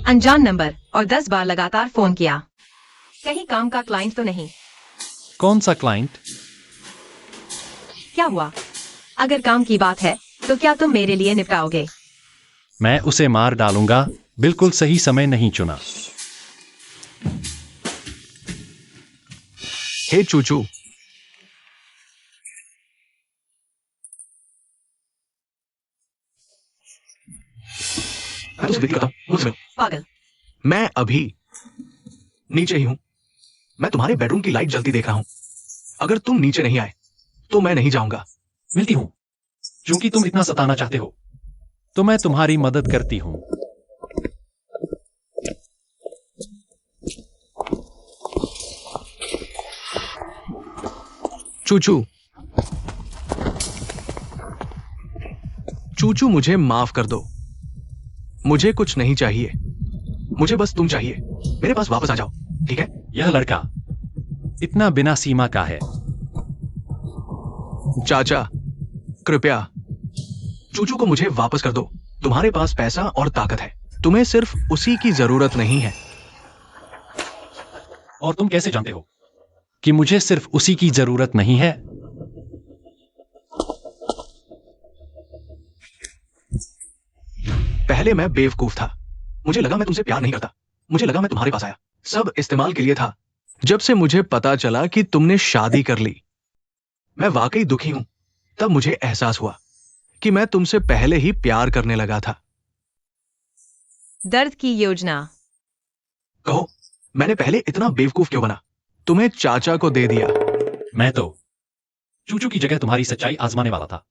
अनजान नंबर और 10 बार लगातार फोन किया। कहीं काम का क्लाइंट तो नहीं? कौन सा क्लाइंट? क्या हुआ? अगर काम की बात है तो क्या तुम मेरे लिए निपटाओगे? मैं उसे मार डालूंगा। बिल्कुल सही समय नहीं चुना। हे चूचू, मैं तो व्यक्ति का मुझमें पागल। मैं अभी नीचे ही हूं। मैं तुम्हारे बेडरूम की लाइट जलती देख रहा हूं। अगर तुम नीचे नहीं आए तो मैं नहीं जाऊंगा। मिलती हूं। क्योंकि तुम इतना सताना चाहते हो तो मैं तुम्हारी मदद करती हूं। चूचू, चूचू, मुझे माफ कर दो। मुझे कुछ नहीं चाहिए, मुझे बस तुम चाहिए। मेरे पास वापस आ जाओ, ठीक है? यह लड़का इतना बिना सीमा का है। चाचा, कृपया चूचू को मुझे वापस कर दो। तुम्हारे पास पैसा और ताकत है, तुम्हें सिर्फ उसी की जरूरत नहीं है। और तुम कैसे जानते हो कि मुझे सिर्फ उसी की जरूरत नहीं है? पहले मैं बेवकूफ था। मुझे लगा मैं तुमसे प्यार नहीं करता। मुझे लगा मैं तुम्हारे पास आया, सब इस्तेमाल के लिए था। जब से मुझे पता चला कि तुमने शादी कर ली, मैं वाकई दुखी हूं। तब मुझे एहसास हुआ कि मैं तुमसे पहले ही प्यार करने लगा था। दर्द की योजना। कहो, मैंने पहले इतना बेवकूफ क्यों बना? तुम्हें चाचा को दे दिया। मैं तो चूचू की जगह तुम्हारी सच्चाई आजमाने वाला था।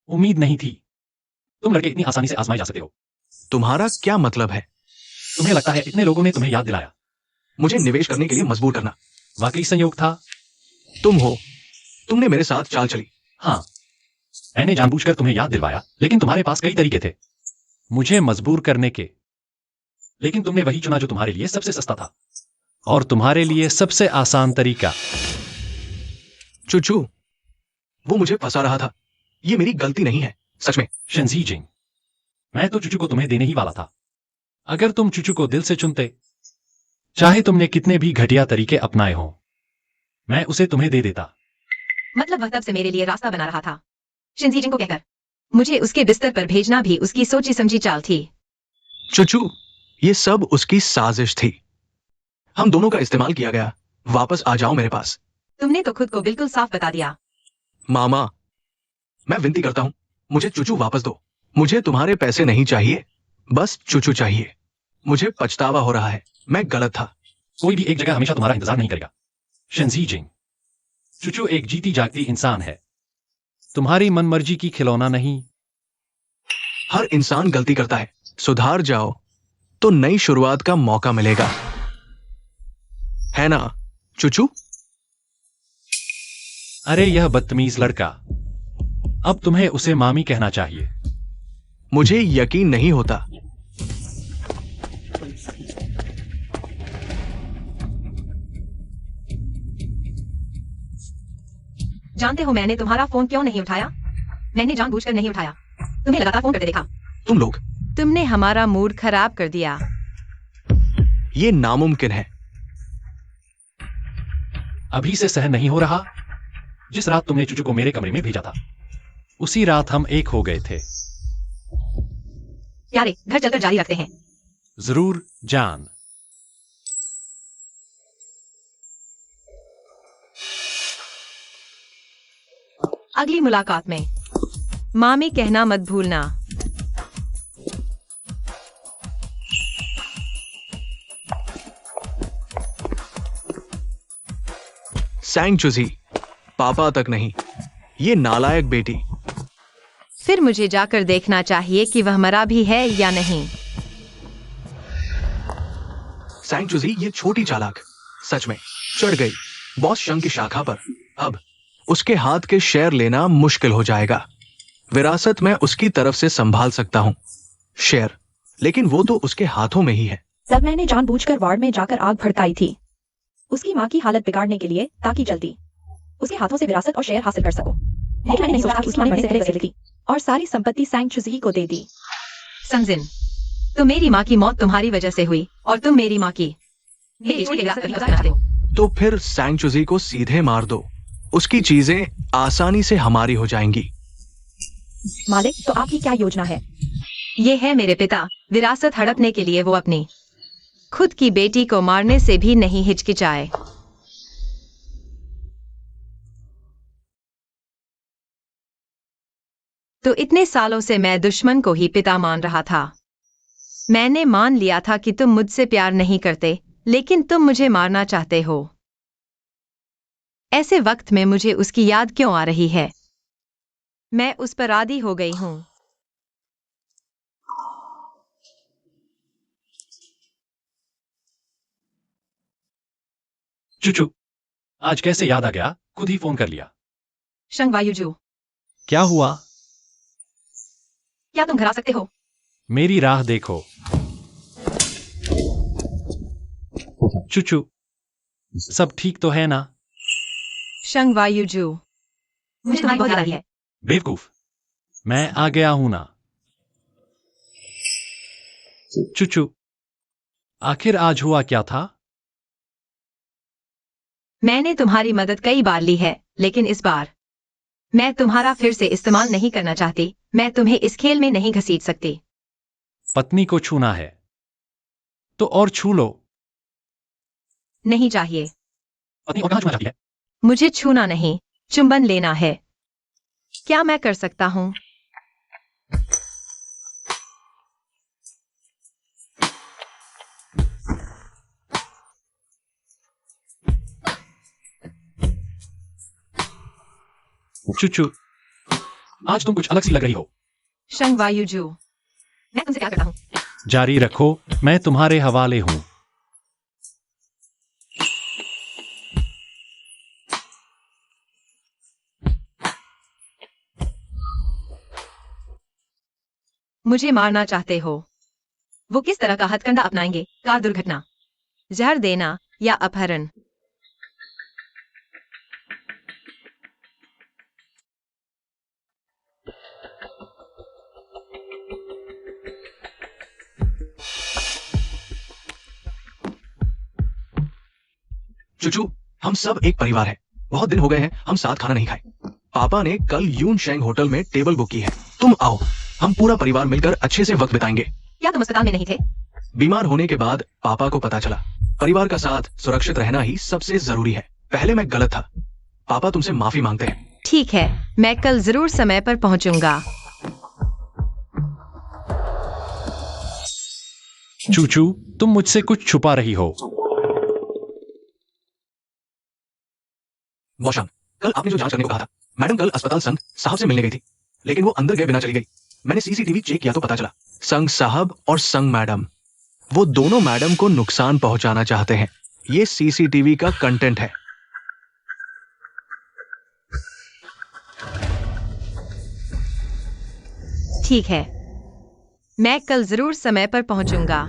उम्मीद नहीं थी तुम लड़के इतनी आसानी से आजमाए जा सकते हो। तुम्हारा क्या मतलब है? तुम्हें लगता है इतने लोगों ने तुम्हें याद दिलाया? मुझे निवेश करने के लिए मजबूर करना। वाकई संयोग था। तुम हो, तुमने मेरे साथ चाल चली। हाँ, मैंने जानबूझकर तुम्हें याद दिलवाया, लेकिन तुम्हारे पास कई तरीके थे मुझे मजबूर करने के। लेकिन तुमने वही चुना जो तुम्हारे लिए सबसे सस्ता था और तुम्हारे लिए सबसे आसान तरीका। चूचू, वो मुझे फंसा रहा था। ये मेरी गलती नहीं है, सच में। शंजी जिंग, मैं तो चूचू को तुम्हें देने ही वाला था। अगर तुम चूचू को दिल से चुनते, चाहे तुमने कितने भी घटिया तरीके अपनाए हो, मैं उसे तुम्हें दे देता। मतलब वह तब से मेरे लिए रास्ता बना रहा था, शिंजी जिंग को कहकर। मुझे उसके बिस्तर पर भेजना भी उसकी सोची समझी चाल थी। चूचू, ये सब उसकी साजिश थी। हम दोनों का इस्तेमाल किया गया। वापस आ जाओ मेरे पास। तुमने तो खुद को बिल्कुल साफ बता दिया। मामा, मैं विनती करता हूं, मुझे चूचू वापस दो। मुझे तुम्हारे पैसे नहीं चाहिए, बस चूचू चाहिए। मुझे पछतावा हो रहा है, मैं गलत था। कोई भी एक जगह हमेशा तुम्हारा इंतजार नहीं करेगा शंजी जिंग। चूचू एक जीती जागती इंसान है, तुम्हारी मनमर्जी की खिलौना नहीं। हर इंसान गलती करता है। सुधार जाओ तो नई शुरुआत का मौका मिलेगा, है ना चूचू? अरे यह बदतमीज लड़का, अब तुम्हें उसे मामी कहना चाहिए। मुझे यकीन नहीं होता। जानते हो मैंने तुम्हारा फोन क्यों नहीं उठाया? मैंने जानबूझकर नहीं उठाया, तुम्हें लगातार फोन करते देखा। तुम लोग, तुमने हमारा मूड खराब कर दिया। ये नामुमकिन है। अभी से सहन नहीं हो रहा। जिस रात तुमने चूचू को मेरे कमरे में भेजा था, उसी रात हम एक हो गए थे। यारे, घर चलकर जारी रखते हैं। जरूर जान। अगली मुलाकात में मामी कहना मत भूलना। सैंगचुजी, पापा तक नहीं, ये नालायक बेटी। फिर मुझे जाकर देखना चाहिए कि वह मरा भी है या नहीं। सैंगचुजी, ये छोटी चालाक सच में चढ़ गई बॉस शंग की शाखा पर। अब उसके हाथ के शेयर लेना मुश्किल हो जाएगा। विरासत मैं उसकी तरफ से संभाल सकता हूँ, शेयर, लेकिन वो तो उसके हाथों में ही है। तब मैंने जानबूझकर वार्ड में जाकर आग भड़काई थी, उसकी माँ की हालत बिगाड़ने के लिए, ताकि जल्दी उसके हाथों से विरासत और शेयर हासिल कर सकूं। लेकिन मैंने नहीं सोचा कि उसकी माँ बड़े से थी और सारी संपत्ति सैंगचुजी को दे दी। संजिन, तो मेरी माँ की मौत तुम्हारी वजह से हुई और तुम मेरी माँ की। तो फिर सैंगचुजी को सीधे मार दो, उसकी चीजें आसानी से हमारी हो जाएंगी। मालिक, तो आपकी क्या योजना है? ये है मेरे पिता, विरासत हड़पने के लिए वो अपनी खुद की बेटी को मारने से भी नहीं हिचकिचाए। तो इतने सालों से मैं दुश्मन को ही पिता मान रहा था। मैंने मान लिया था कि तुम मुझसे प्यार नहीं करते, लेकिन तुम मुझे मारना चाहते हो। ऐसे वक्त में मुझे उसकी याद क्यों आ रही है? मैं उस पर आदी हो गई हूँ। चूचू, आज कैसे याद आ गया? खुद ही फोन कर लिया। शंग वायुजू, क्या हुआ? क्या तुम घर आ सकते हो? मेरी राह देखो। चूचू, सब ठीक तो है ना? शंग वायुजू, मुझे तुम्हारी बहुत याद आ रही है। बेवकूफ, मैं आ गया हूं ना। चूचू, आखिर आज हुआ क्या था? मैंने तुम्हारी मदद कई बार ली है, लेकिन इस बार मैं तुम्हारा फिर से इस्तेमाल नहीं करना चाहती। मैं तुम्हें इस खेल में नहीं घसीट सकती। पत्नी को छूना है तो और छू लो। नहीं चाहिए। पत्नी और कहां छूना चाहती है? मुझे छूना नहीं, चुंबन लेना है। क्या मैं कर सकता हूँ? चूचू, आज तुम कुछ अलग सी लग रही हो। शंग वायुजू, मैं तुमसे क्या करता हूँ? जारी रखो, मैं तुम्हारे हवाले हूं। मुझे मारना चाहते हो? वो किस तरह का हथकंडा अपनाएंगे? कार दुर्घटना, जहर देना या अपहरण? चूचू, हम सब एक परिवार है। बहुत दिन हो गए हैं हम साथ खाना नहीं खाए। पापा ने कल यून शेंग होटल में टेबल बुक की है। तुम आओ, हम पूरा परिवार मिलकर अच्छे से वक्त बिताएंगे। क्या तुम अस्पताल में नहीं थे? बीमार होने के बाद पापा को पता चला परिवार का साथ सुरक्षित रहना ही सबसे जरूरी है। पहले मैं गलत था। पापा तुमसे माफी मांगते हैं। ठीक है, मैं कल जरूर समय पर पहुंचूंगा। चूचू, तुम मुझसे कुछ छुपा रही हो। मौशान, कल आपने जो जांच करने को कहा था, मैडम कल अस्पताल संघ साहब से मिलने गई थी, लेकिन वो अंदर गए बिना चली गई। मैंने सीसीटीवी चेक किया तो पता चला संघ साहब और संघ मैडम, वो दोनों मैडम को नुकसान पहुंचाना चाहते हैं। ये सीसीटीवी का कंटेंट है। ठीक है, मैं कल जरूर समय पर पहुंचूंगा।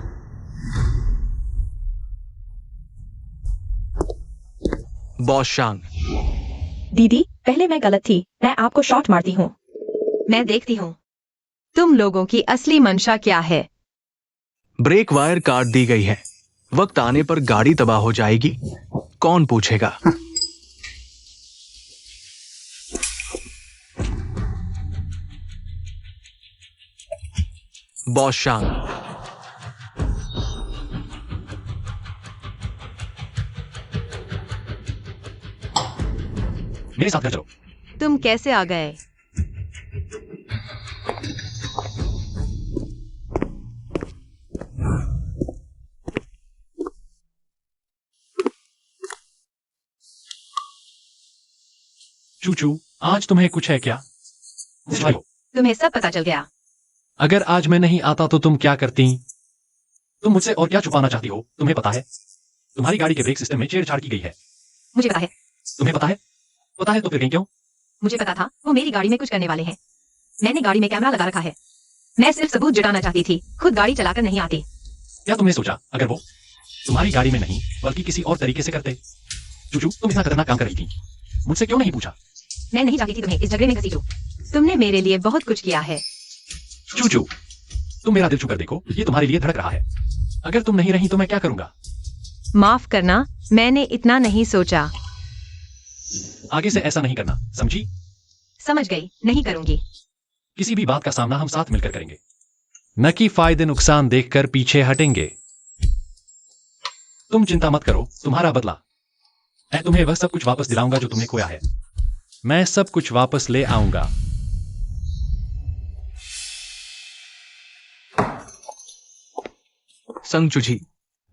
बॉस शांग, दीदी, पहले मैं गलत थी। मैं आपको शॉट मारती हूँ। मैं देखती हूँ तुम लोगों की असली मंशा क्या है। ब्रेक वायर काट दी गई है। वक्त आने पर गाड़ी तबाह हो जाएगी। कौन पूछेगा? बॉस शांग, मेरे साथ घर चलो। तुम कैसे आ गए? चूचू, आज तुम्हें कुछ है क्या? भाई, तुम्हें सब पता चल गया। अगर आज मैं नहीं आता तो तुम क्या करती? तुम मुझसे और क्या छुपाना चाहती हो? तुम्हें पता है तुम्हारी गाड़ी के ब्रेक सिस्टम में छेड़छाड़ की गई है। मुझे पता है। तुम्हें पता है? पता है तो फिर कहीं क्यों? मुझे पता था वो मेरी गाड़ी में कुछ करने वाले हैं। मैंने गाड़ी में कैमरा लगा रखा है। मैं सिर्फ सबूत जुटाना चाहती थी, खुद गाड़ी चलाकर नहीं आती। क्या तुमने सोचा अगर वो तुम्हारी गाड़ी में नहीं बल्कि किसी और तरीके से करते? चूचू, तुम इतना खतरनाक काम कर रही थी, मुझसे क्यों नहीं पूछा? मैं नहीं चाहती थी तुम्हें इस झगड़े में घसीटूं। तुमने मेरे लिए बहुत कुछ किया है। चूचू, तुम मेरा दिल छू कर देखो, ये तुम्हारे लिए धड़क रहा है। अगर तुम नहीं रही तो मैं क्या करूंगा? माफ करना, मैंने इतना नहीं सोचा। आगे से ऐसा नहीं करना, समझी? समझ गई, नहीं करूंगी। किसी भी बात का सामना हम साथ मिलकर करेंगे, न कि फायदे नुकसान देखकर पीछे हटेंगे। तुम चिंता मत करो, तुम्हारा बदला मैं तुम्हें वह सब कुछ वापस दिलाऊंगा जो तुमने खोया है। मैं सब कुछ वापस ले आऊंगा। संग चुची,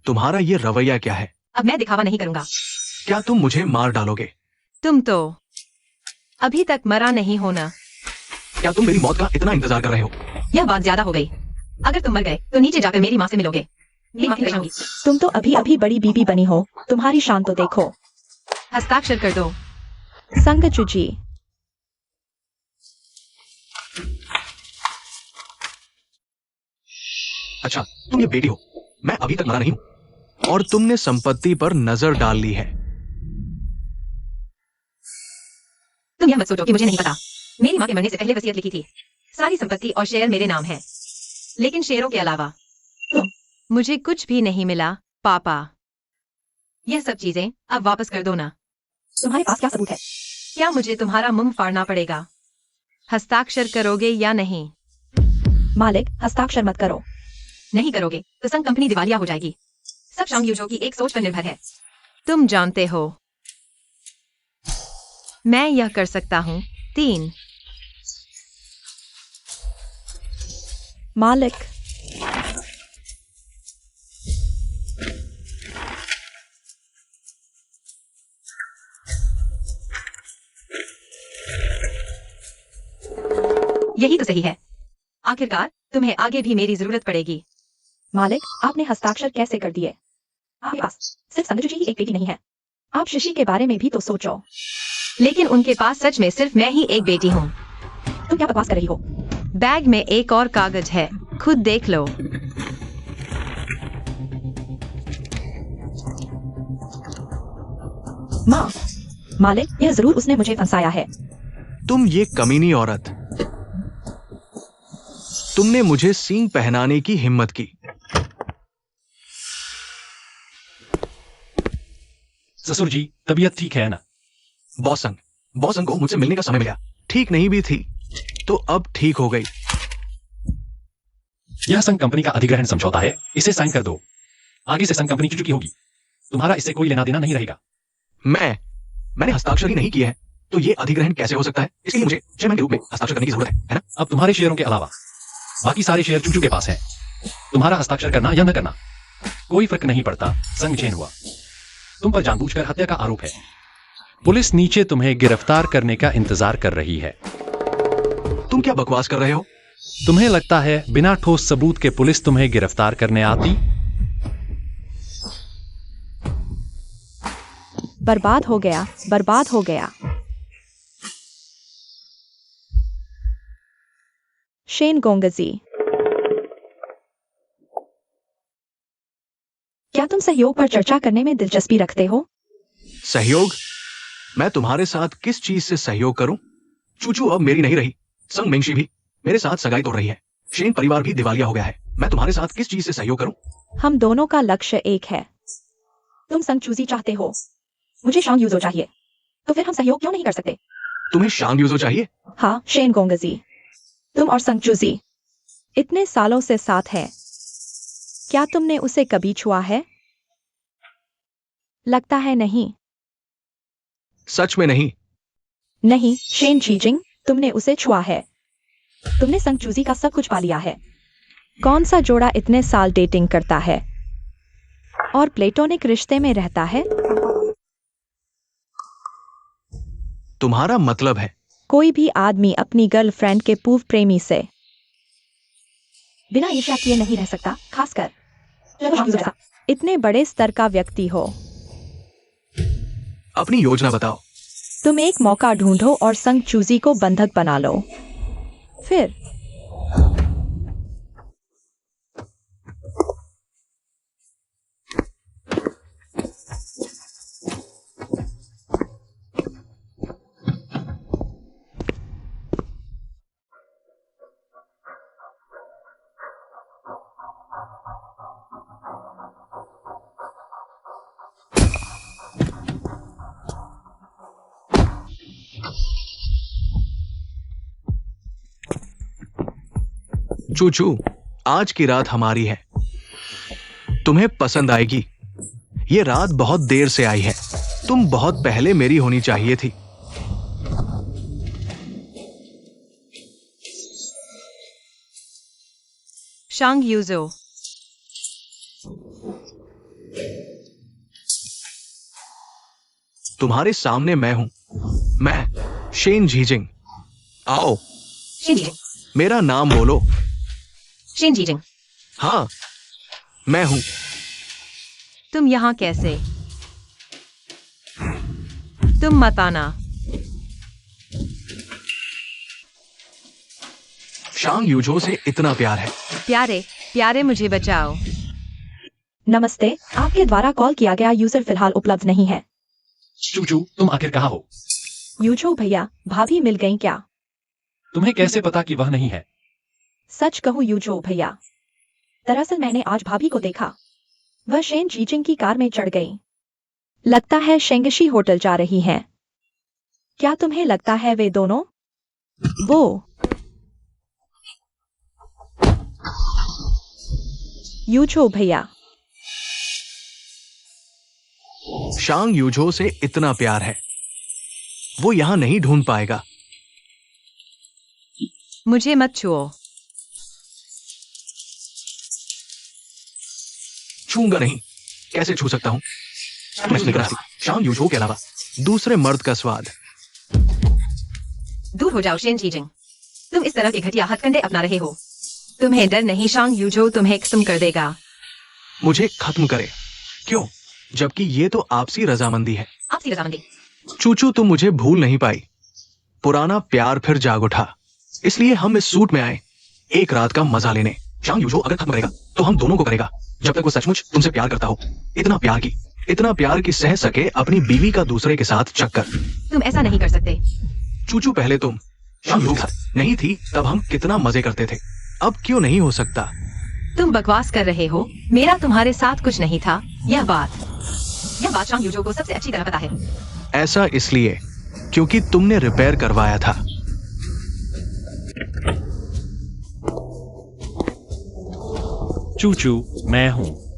तुम्हारा ये रवैया क्या है? अब मैं दिखावा नहीं करूंगा। क्या तुम मुझे मार डालोगे? तुम तो अभी तक मरा नहीं होना। क्या तुम मेरी मौत का इतना इंतजार कर रहे हो? यह बात ज्यादा हो गई। अगर तुम मर गए तो नीचे जाकर मेरी माँ से मिलोगे। मैं माफी चाहूंगी। तुम तो अभी अभी बड़ी बीबी बनी हो, तुम्हारी शान तो देखो। हस्ताक्षर कर दो। संगचुजी, अच्छा, तुम ये बेटी हो, मैं अभी तक मरा नहीं हूं और तुमने संपत्ति पर नजर डाल ली है। तुम यह मत सोचो कि मुझे नहीं पता। मेरी माँ के मरने से पहले वसीयत लिखी थी। सारी संपत्ति और शेयर मेरे नाम है, लेकिन शेयरों के अलावा मुझे कुछ भी नहीं मिला। पापा, यह सब चीजें अब वापस कर दो ना। तुम्हारे पास क्या सबूत है? क्या मुझे तुम्हारा मुंह फाड़ना पड़ेगा? हस्ताक्षर करोगे या नहीं? मालिक, हस्ताक्षर मत करो। नहीं करोगे तो संघ कंपनी दिवालिया हो जाएगी। सब शांग यूजो की एक सोच पर निर्भर है। तुम जानते हो मैं यह कर सकता हूँ। 3 मालिक, यही तो सही है। आखिरकार तुम्हें आगे भी मेरी जरूरत पड़ेगी। मालिक, आपने हस्ताक्षर कैसे कर दिए? आपके पास सिर्फ संगचुजी ही एक बेटी नहीं है, आप शशि के बारे में भी तो सोचो। लेकिन उनके पास सच में सिर्फ मैं ही एक बेटी हूँ। तुम क्या बकवास कर रही हो? बैग में एक और कागज है, खुद देख लो। माँ, मालिक, यह जरूर उसने मुझे फंसाया है। तुम ये कमीनी औरत, तुमने मुझे सींग पहनाने की हिम्मत की। ससुर जी, तबीयत ठीक है ना? बॉस संग को मुझसे मिलने का समय मिला। ठीक नहीं भी थी तो अब ठीक हो गई। यह संघ कंपनी का अधिग्रहण समझौता है, इसे साइन कर दो। आगे से संघ कंपनी चुकी होगी, तुम्हारा इससे कोई लेना देना नहीं रहेगा। मैंने हस्ताक्षर ही नहीं किया है तो ये अधिग्रहण कैसे हो सकता है? इसलिए मुझे चेयरमैन के रूप में हस्ताक्षर करने की जरूरत है ना? अब तुम्हारे शेयरों के अलावा बाकी सारे शेयर चूचू के पास हैं। तुम्हारा हस्ताक्षर करना या न करना कोई फर्क नहीं पड़ता। संघ चेन हुआ। तुम पर जानबूझकर हत्या का आरोप है। पुलिस नीचे तुम्हें गिरफ्तार करने का इंतजार कर रही है। तुम क्या बकवास कर रहे हो? तुम्हें लगता है बिना ठोस सबूत के पुलिस तुम्हें गिरफ्तार करने आती? बर्बाद हो गया, बर्बाद हो गया। शेन गोंगजी, क्या तुम सहयोग पर चर्चा करने में दिलचस्पी रखते हो? सहयोग? मैं तुम्हारे साथ किस चीज से सहयोग करूं? चूचू अब मेरी नहीं रही। संग मिंगशी भी मेरे साथ सगाई तोड़ रही है। शेन परिवार भी दिवालिया हो गया है। मैं तुम्हारे साथ किस चीज से सहयोग करूं? हम दोनों का लक्ष्य एक है। तुम संगचूजी चाहते हो, मुझे शांग यूजो चाहिए, तो फिर हम सहयोग क्यों नहीं कर सकते? तुम्हें शांग यूजो चाहिए? हाँ, शेन गोंगजी, तुम और संगचूजी इतने सालों से साथ है, क्या तुमने उसे कभी छुआ है? लगता है नहीं। सच में नहीं। नहीं, शेन चीजिंग, तुमने उसे छुआ है। तुमने संगचूजी का सब कुछ पा लिया है। कौन सा जोड़ा इतने साल डेटिंग करता है और प्लेटोनिक रिश्ते में रहता है? तुम्हारा मतलब है कोई भी आदमी अपनी गर्लफ्रेंड के पूर्व प्रेमी से बिना ईर्ष्या किए नहीं रह सकता, खासकर जैसा इतने बड़े स्तर का व्यक्ति हो। अपनी योजना बताओ। तुम एक मौका ढूंढो और संगचूजी को बंधक बना लो। फिर चूचू, आज की रात हमारी है। तुम्हें पसंद आएगी। ये रात बहुत देर से आई है। तुम बहुत पहले मेरी होनी चाहिए थी। शांग यूजो, तुम्हारे सामने मैं हूं। मैं शेन झीजिंग। आओ, शेन जीजिंग। मेरा नाम बोलो। शेन जीजिंग। हाँ, मैं हूं। तुम यहाँ कैसे? तुम मत आना। शांग यूझो से इतना प्यार है। प्यारे प्यारे, मुझे बचाओ। नमस्ते, आपके द्वारा कॉल किया गया यूजर फिलहाल उपलब्ध नहीं है। चूचू, तुम आखिर कहाँ हो? यूजो भैया, भाभी मिल गई क्या? तुम्हें कैसे पता कि वह नहीं है? सच कहूँ यूजो भैया, दरअसल मैंने आज भाभी को देखा। वह शेन जीजिंग की कार में चढ़ गई। लगता है शेंगशी होटल जा रही हैं। क्या तुम्हें लगता है वे दोनों? वो यूजो भैया, शांग यूझो से इतना प्यार है, वो यहां नहीं ढूंढ पाएगा। मुझे मत छुओ। छूंगा नहीं। कैसे छू सकता हूं? मैं निकला थी। शांग यूझो के अलावा दूसरे मर्द का स्वाद। दूर हो जाओ शेन जीजिंग। तुम इस तरह के घटिया हथकंडे अपना रहे हो। तुम्हें डर नहीं शांग यूझो तुम्हें खत्म कर देगा। मुझे खत्म करे? क्यों? जबकि ये तो आपसी रजामंदी है। आपसी रजामंदी? चूचू, तुम मुझे भूल नहीं पाई। पुराना प्यार फिर जाग उठा, इसलिए हम इस सूट में आए एक रात का मजा लेने। शांग यूझो अगर खत्म करेगा तो हम दोनों को करेगा, जब तक वो सचमुच तुमसे प्यार करता हो। इतना प्यार की सह सके अपनी बीवी का दूसरे के साथ चक्कर। तुम ऐसा नहीं कर सकते। चूचू, पहले तुम शांग यूझो नहीं थी तब हम कितना मजे करते थे। अब क्यों नहीं हो सकता? तुम बकवास कर रहे हो। मेरा तुम्हारे साथ कुछ नहीं था। यह बात शांग यूझो को सबसे अच्छी तरह पता है। ऐसा इसलिए क्योंकि तुमने रिपेयर करवाया था। चूचू, मैं हूं।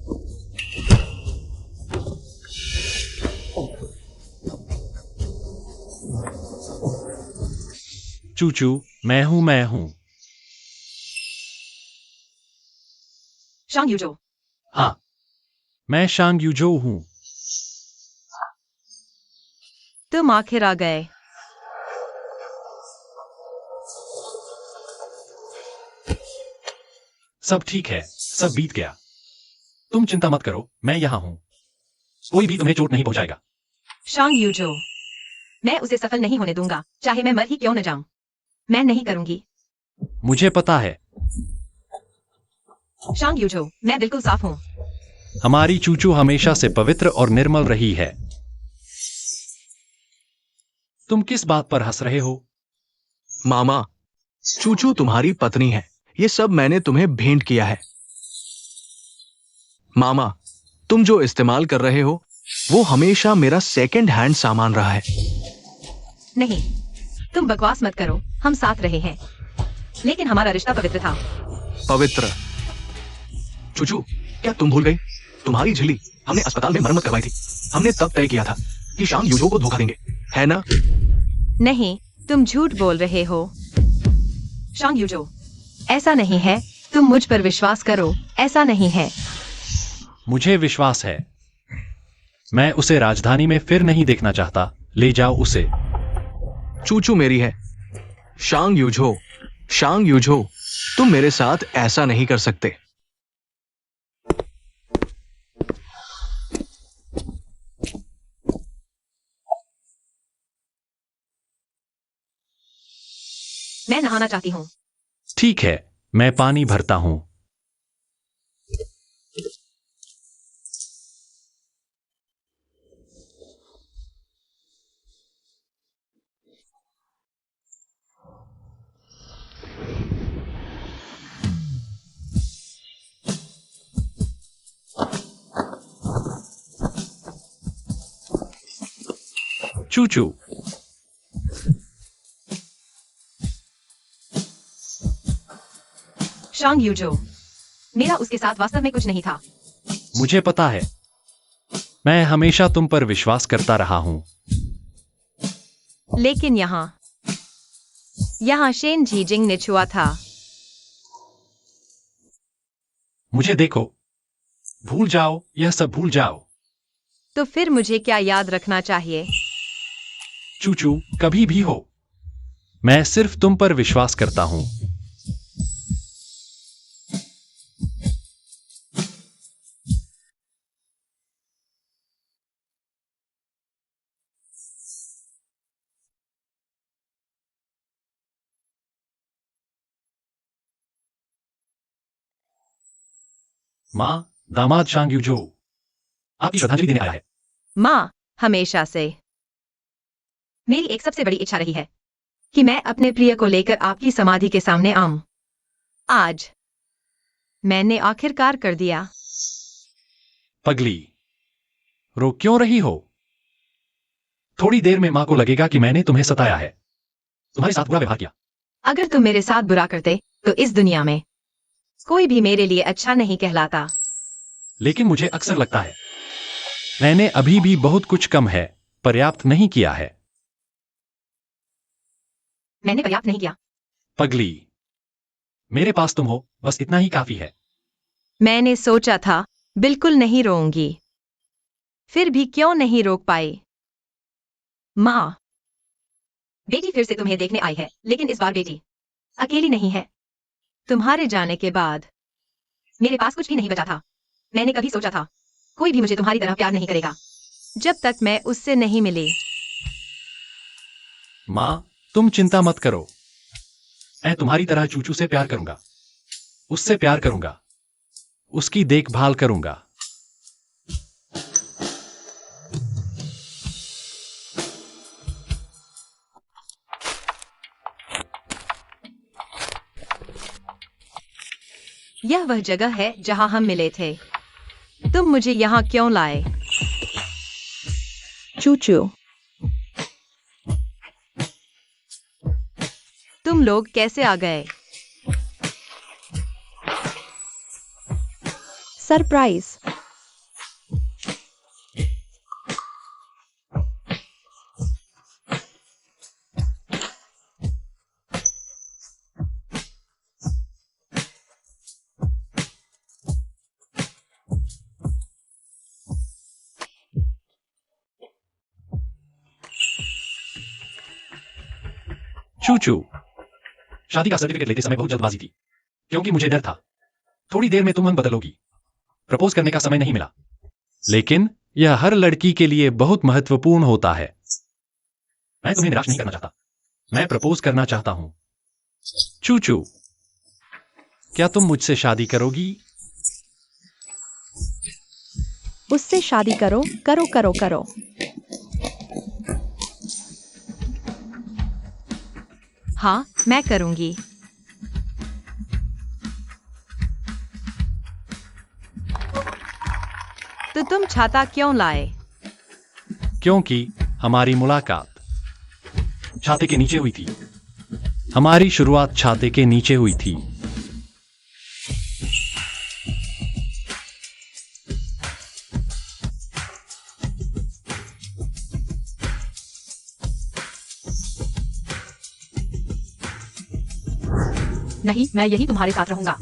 चूचू, मैं हूं। शांग यूझो। हाँ, मैं शांग यूझो हूं। तुम आखिर आ गए। सब ठीक है, सब बीत गया। तुम चिंता मत करो, मैं यहां हूं। कोई भी तुम्हें चोट नहीं पहुंचाएगा। शांग यूझो, मैं उसे सफल नहीं होने दूंगा, चाहे मैं मर ही क्यों न जाऊं। मैं नहीं करूंगी। मुझे पता है। शांग यूझो, मैं बिल्कुल साफ हूं। हमारी चूचू हमेशा से पवित्र और निर्मल रही है। तुम किस बात पर हंस रहे हो? मामा, चूचू तुम्हारी पत्नी है। ये सब मैंने तुम्हें भेंट किया है। मामा, तुम जो इस्तेमाल कर रहे हो वो हमेशा मेरा सेकंड हैंड सामान रहा है। नहीं, तुम बकवास मत करो। हम साथ रहे हैं, लेकिन हमारा रिश्ता पवित्र था। पवित्र? चूचू, क्या तुम भूल गई? तुम्हारी झिल्ली हमने अस्पताल में मरम्मत करवाई थी। हमने तब तय किया था कि शांग यूझो को धोखा देंगे, है ना? नहीं, तुम झूठ बोल रहे हो। शांग यूझो, ऐसा नहीं है। तुम मुझ पर विश्वास करो, ऐसा नहीं है। मुझे विश्वास है। मैं उसे राजधानी में फिर नहीं देखना चाहता। ले जाओ उसे। चूचू मेरी है। शांग यूझो, तुम मेरे साथ ऐसा नहीं कर सकते। मैं नहाना चाहती हूँ। ठीक है, मैं पानी भरता हूं। चूचू, शांग यूझो, मेरा उसके साथ वास्तव में कुछ नहीं था। मुझे पता है। मैं हमेशा तुम पर विश्वास करता रहा हूं। लेकिन यहाँ शेन झीजिंग ने छुआ था। मुझे देखो। भूल जाओ, यह सब भूल जाओ। तो फिर मुझे क्या याद रखना चाहिए? चूचू, कभी भी हो। मैं सिर्फ तुम पर विश्वास करता हूं। मां, दामाद शांग यूजो आपकी श्रद्धांजलि देने आया है। माँ, हमेशा से मेरी एक सबसे बड़ी इच्छा रही है कि मैं अपने प्रिय को लेकर आपकी समाधि के सामने आऊं। आज मैंने आखिरकार कर दिया। पगली, रो क्यों रही हो? थोड़ी देर में मां को लगेगा कि मैंने तुम्हें सताया है, तुम्हारे साथ बुरा व्यवहार किया। अगर तुम मेरे साथ बुरा करते तो इस दुनिया में कोई भी मेरे लिए अच्छा नहीं कहलाता। लेकिन मुझे अक्सर लगता है मैंने अभी भी बहुत कुछ कम है, पर्याप्त नहीं किया है। मैंने पर्याप्त नहीं किया। पगली, मेरे पास तुम हो, बस इतना ही काफी है। मैंने सोचा था बिल्कुल नहीं रोऊंगी, फिर भी क्यों नहीं रोक पाई। माँ, बेटी फिर से तुम्हें देखने आई है, लेकिन इस बार बेटी अकेली नहीं है। तुम्हारे जाने के बाद मेरे पास कुछ भी नहीं बचा था। मैंने कभी सोचा था कोई भी मुझे तुम्हारी तरह प्यार नहीं करेगा जब तक मैं उससे नहीं मिली। मां, तुम चिंता मत करो, मैं तुम्हारी तरह चूचू से प्यार करूंगा, उससे प्यार करूंगा, उसकी देखभाल करूंगा। यह वह जगह है जहां हम मिले थे। तुम मुझे यहाँ क्यों लाए? चूचू, तुम लोग कैसे आ गए? सरप्राइज। चूचू, शादी का सर्टिफिकेट लेते समय बहुत जल्दबाजी थी, क्योंकि मुझे डर था थोड़ी देर में तुम मन बदलोगी। प्रपोज करने का समय नहीं मिला, लेकिन यह हर लड़की के लिए बहुत महत्वपूर्ण होता है। मैं तुम्हें निराश नहीं करना चाहता, मैं प्रपोज करना चाहता हूं। चूचू, क्या तुम मुझसे शादी करोगी? उससे शादी करो, करो करो करो। हाँ, मैं करूंगी। तो तुम छाता क्यों लाए? क्योंकि हमारी मुलाकात छाते के नीचे हुई थी। हमारी शुरुआत छाते के नीचे हुई थी। नहीं, मैं यही तुम्हारे साथ रहूंगा।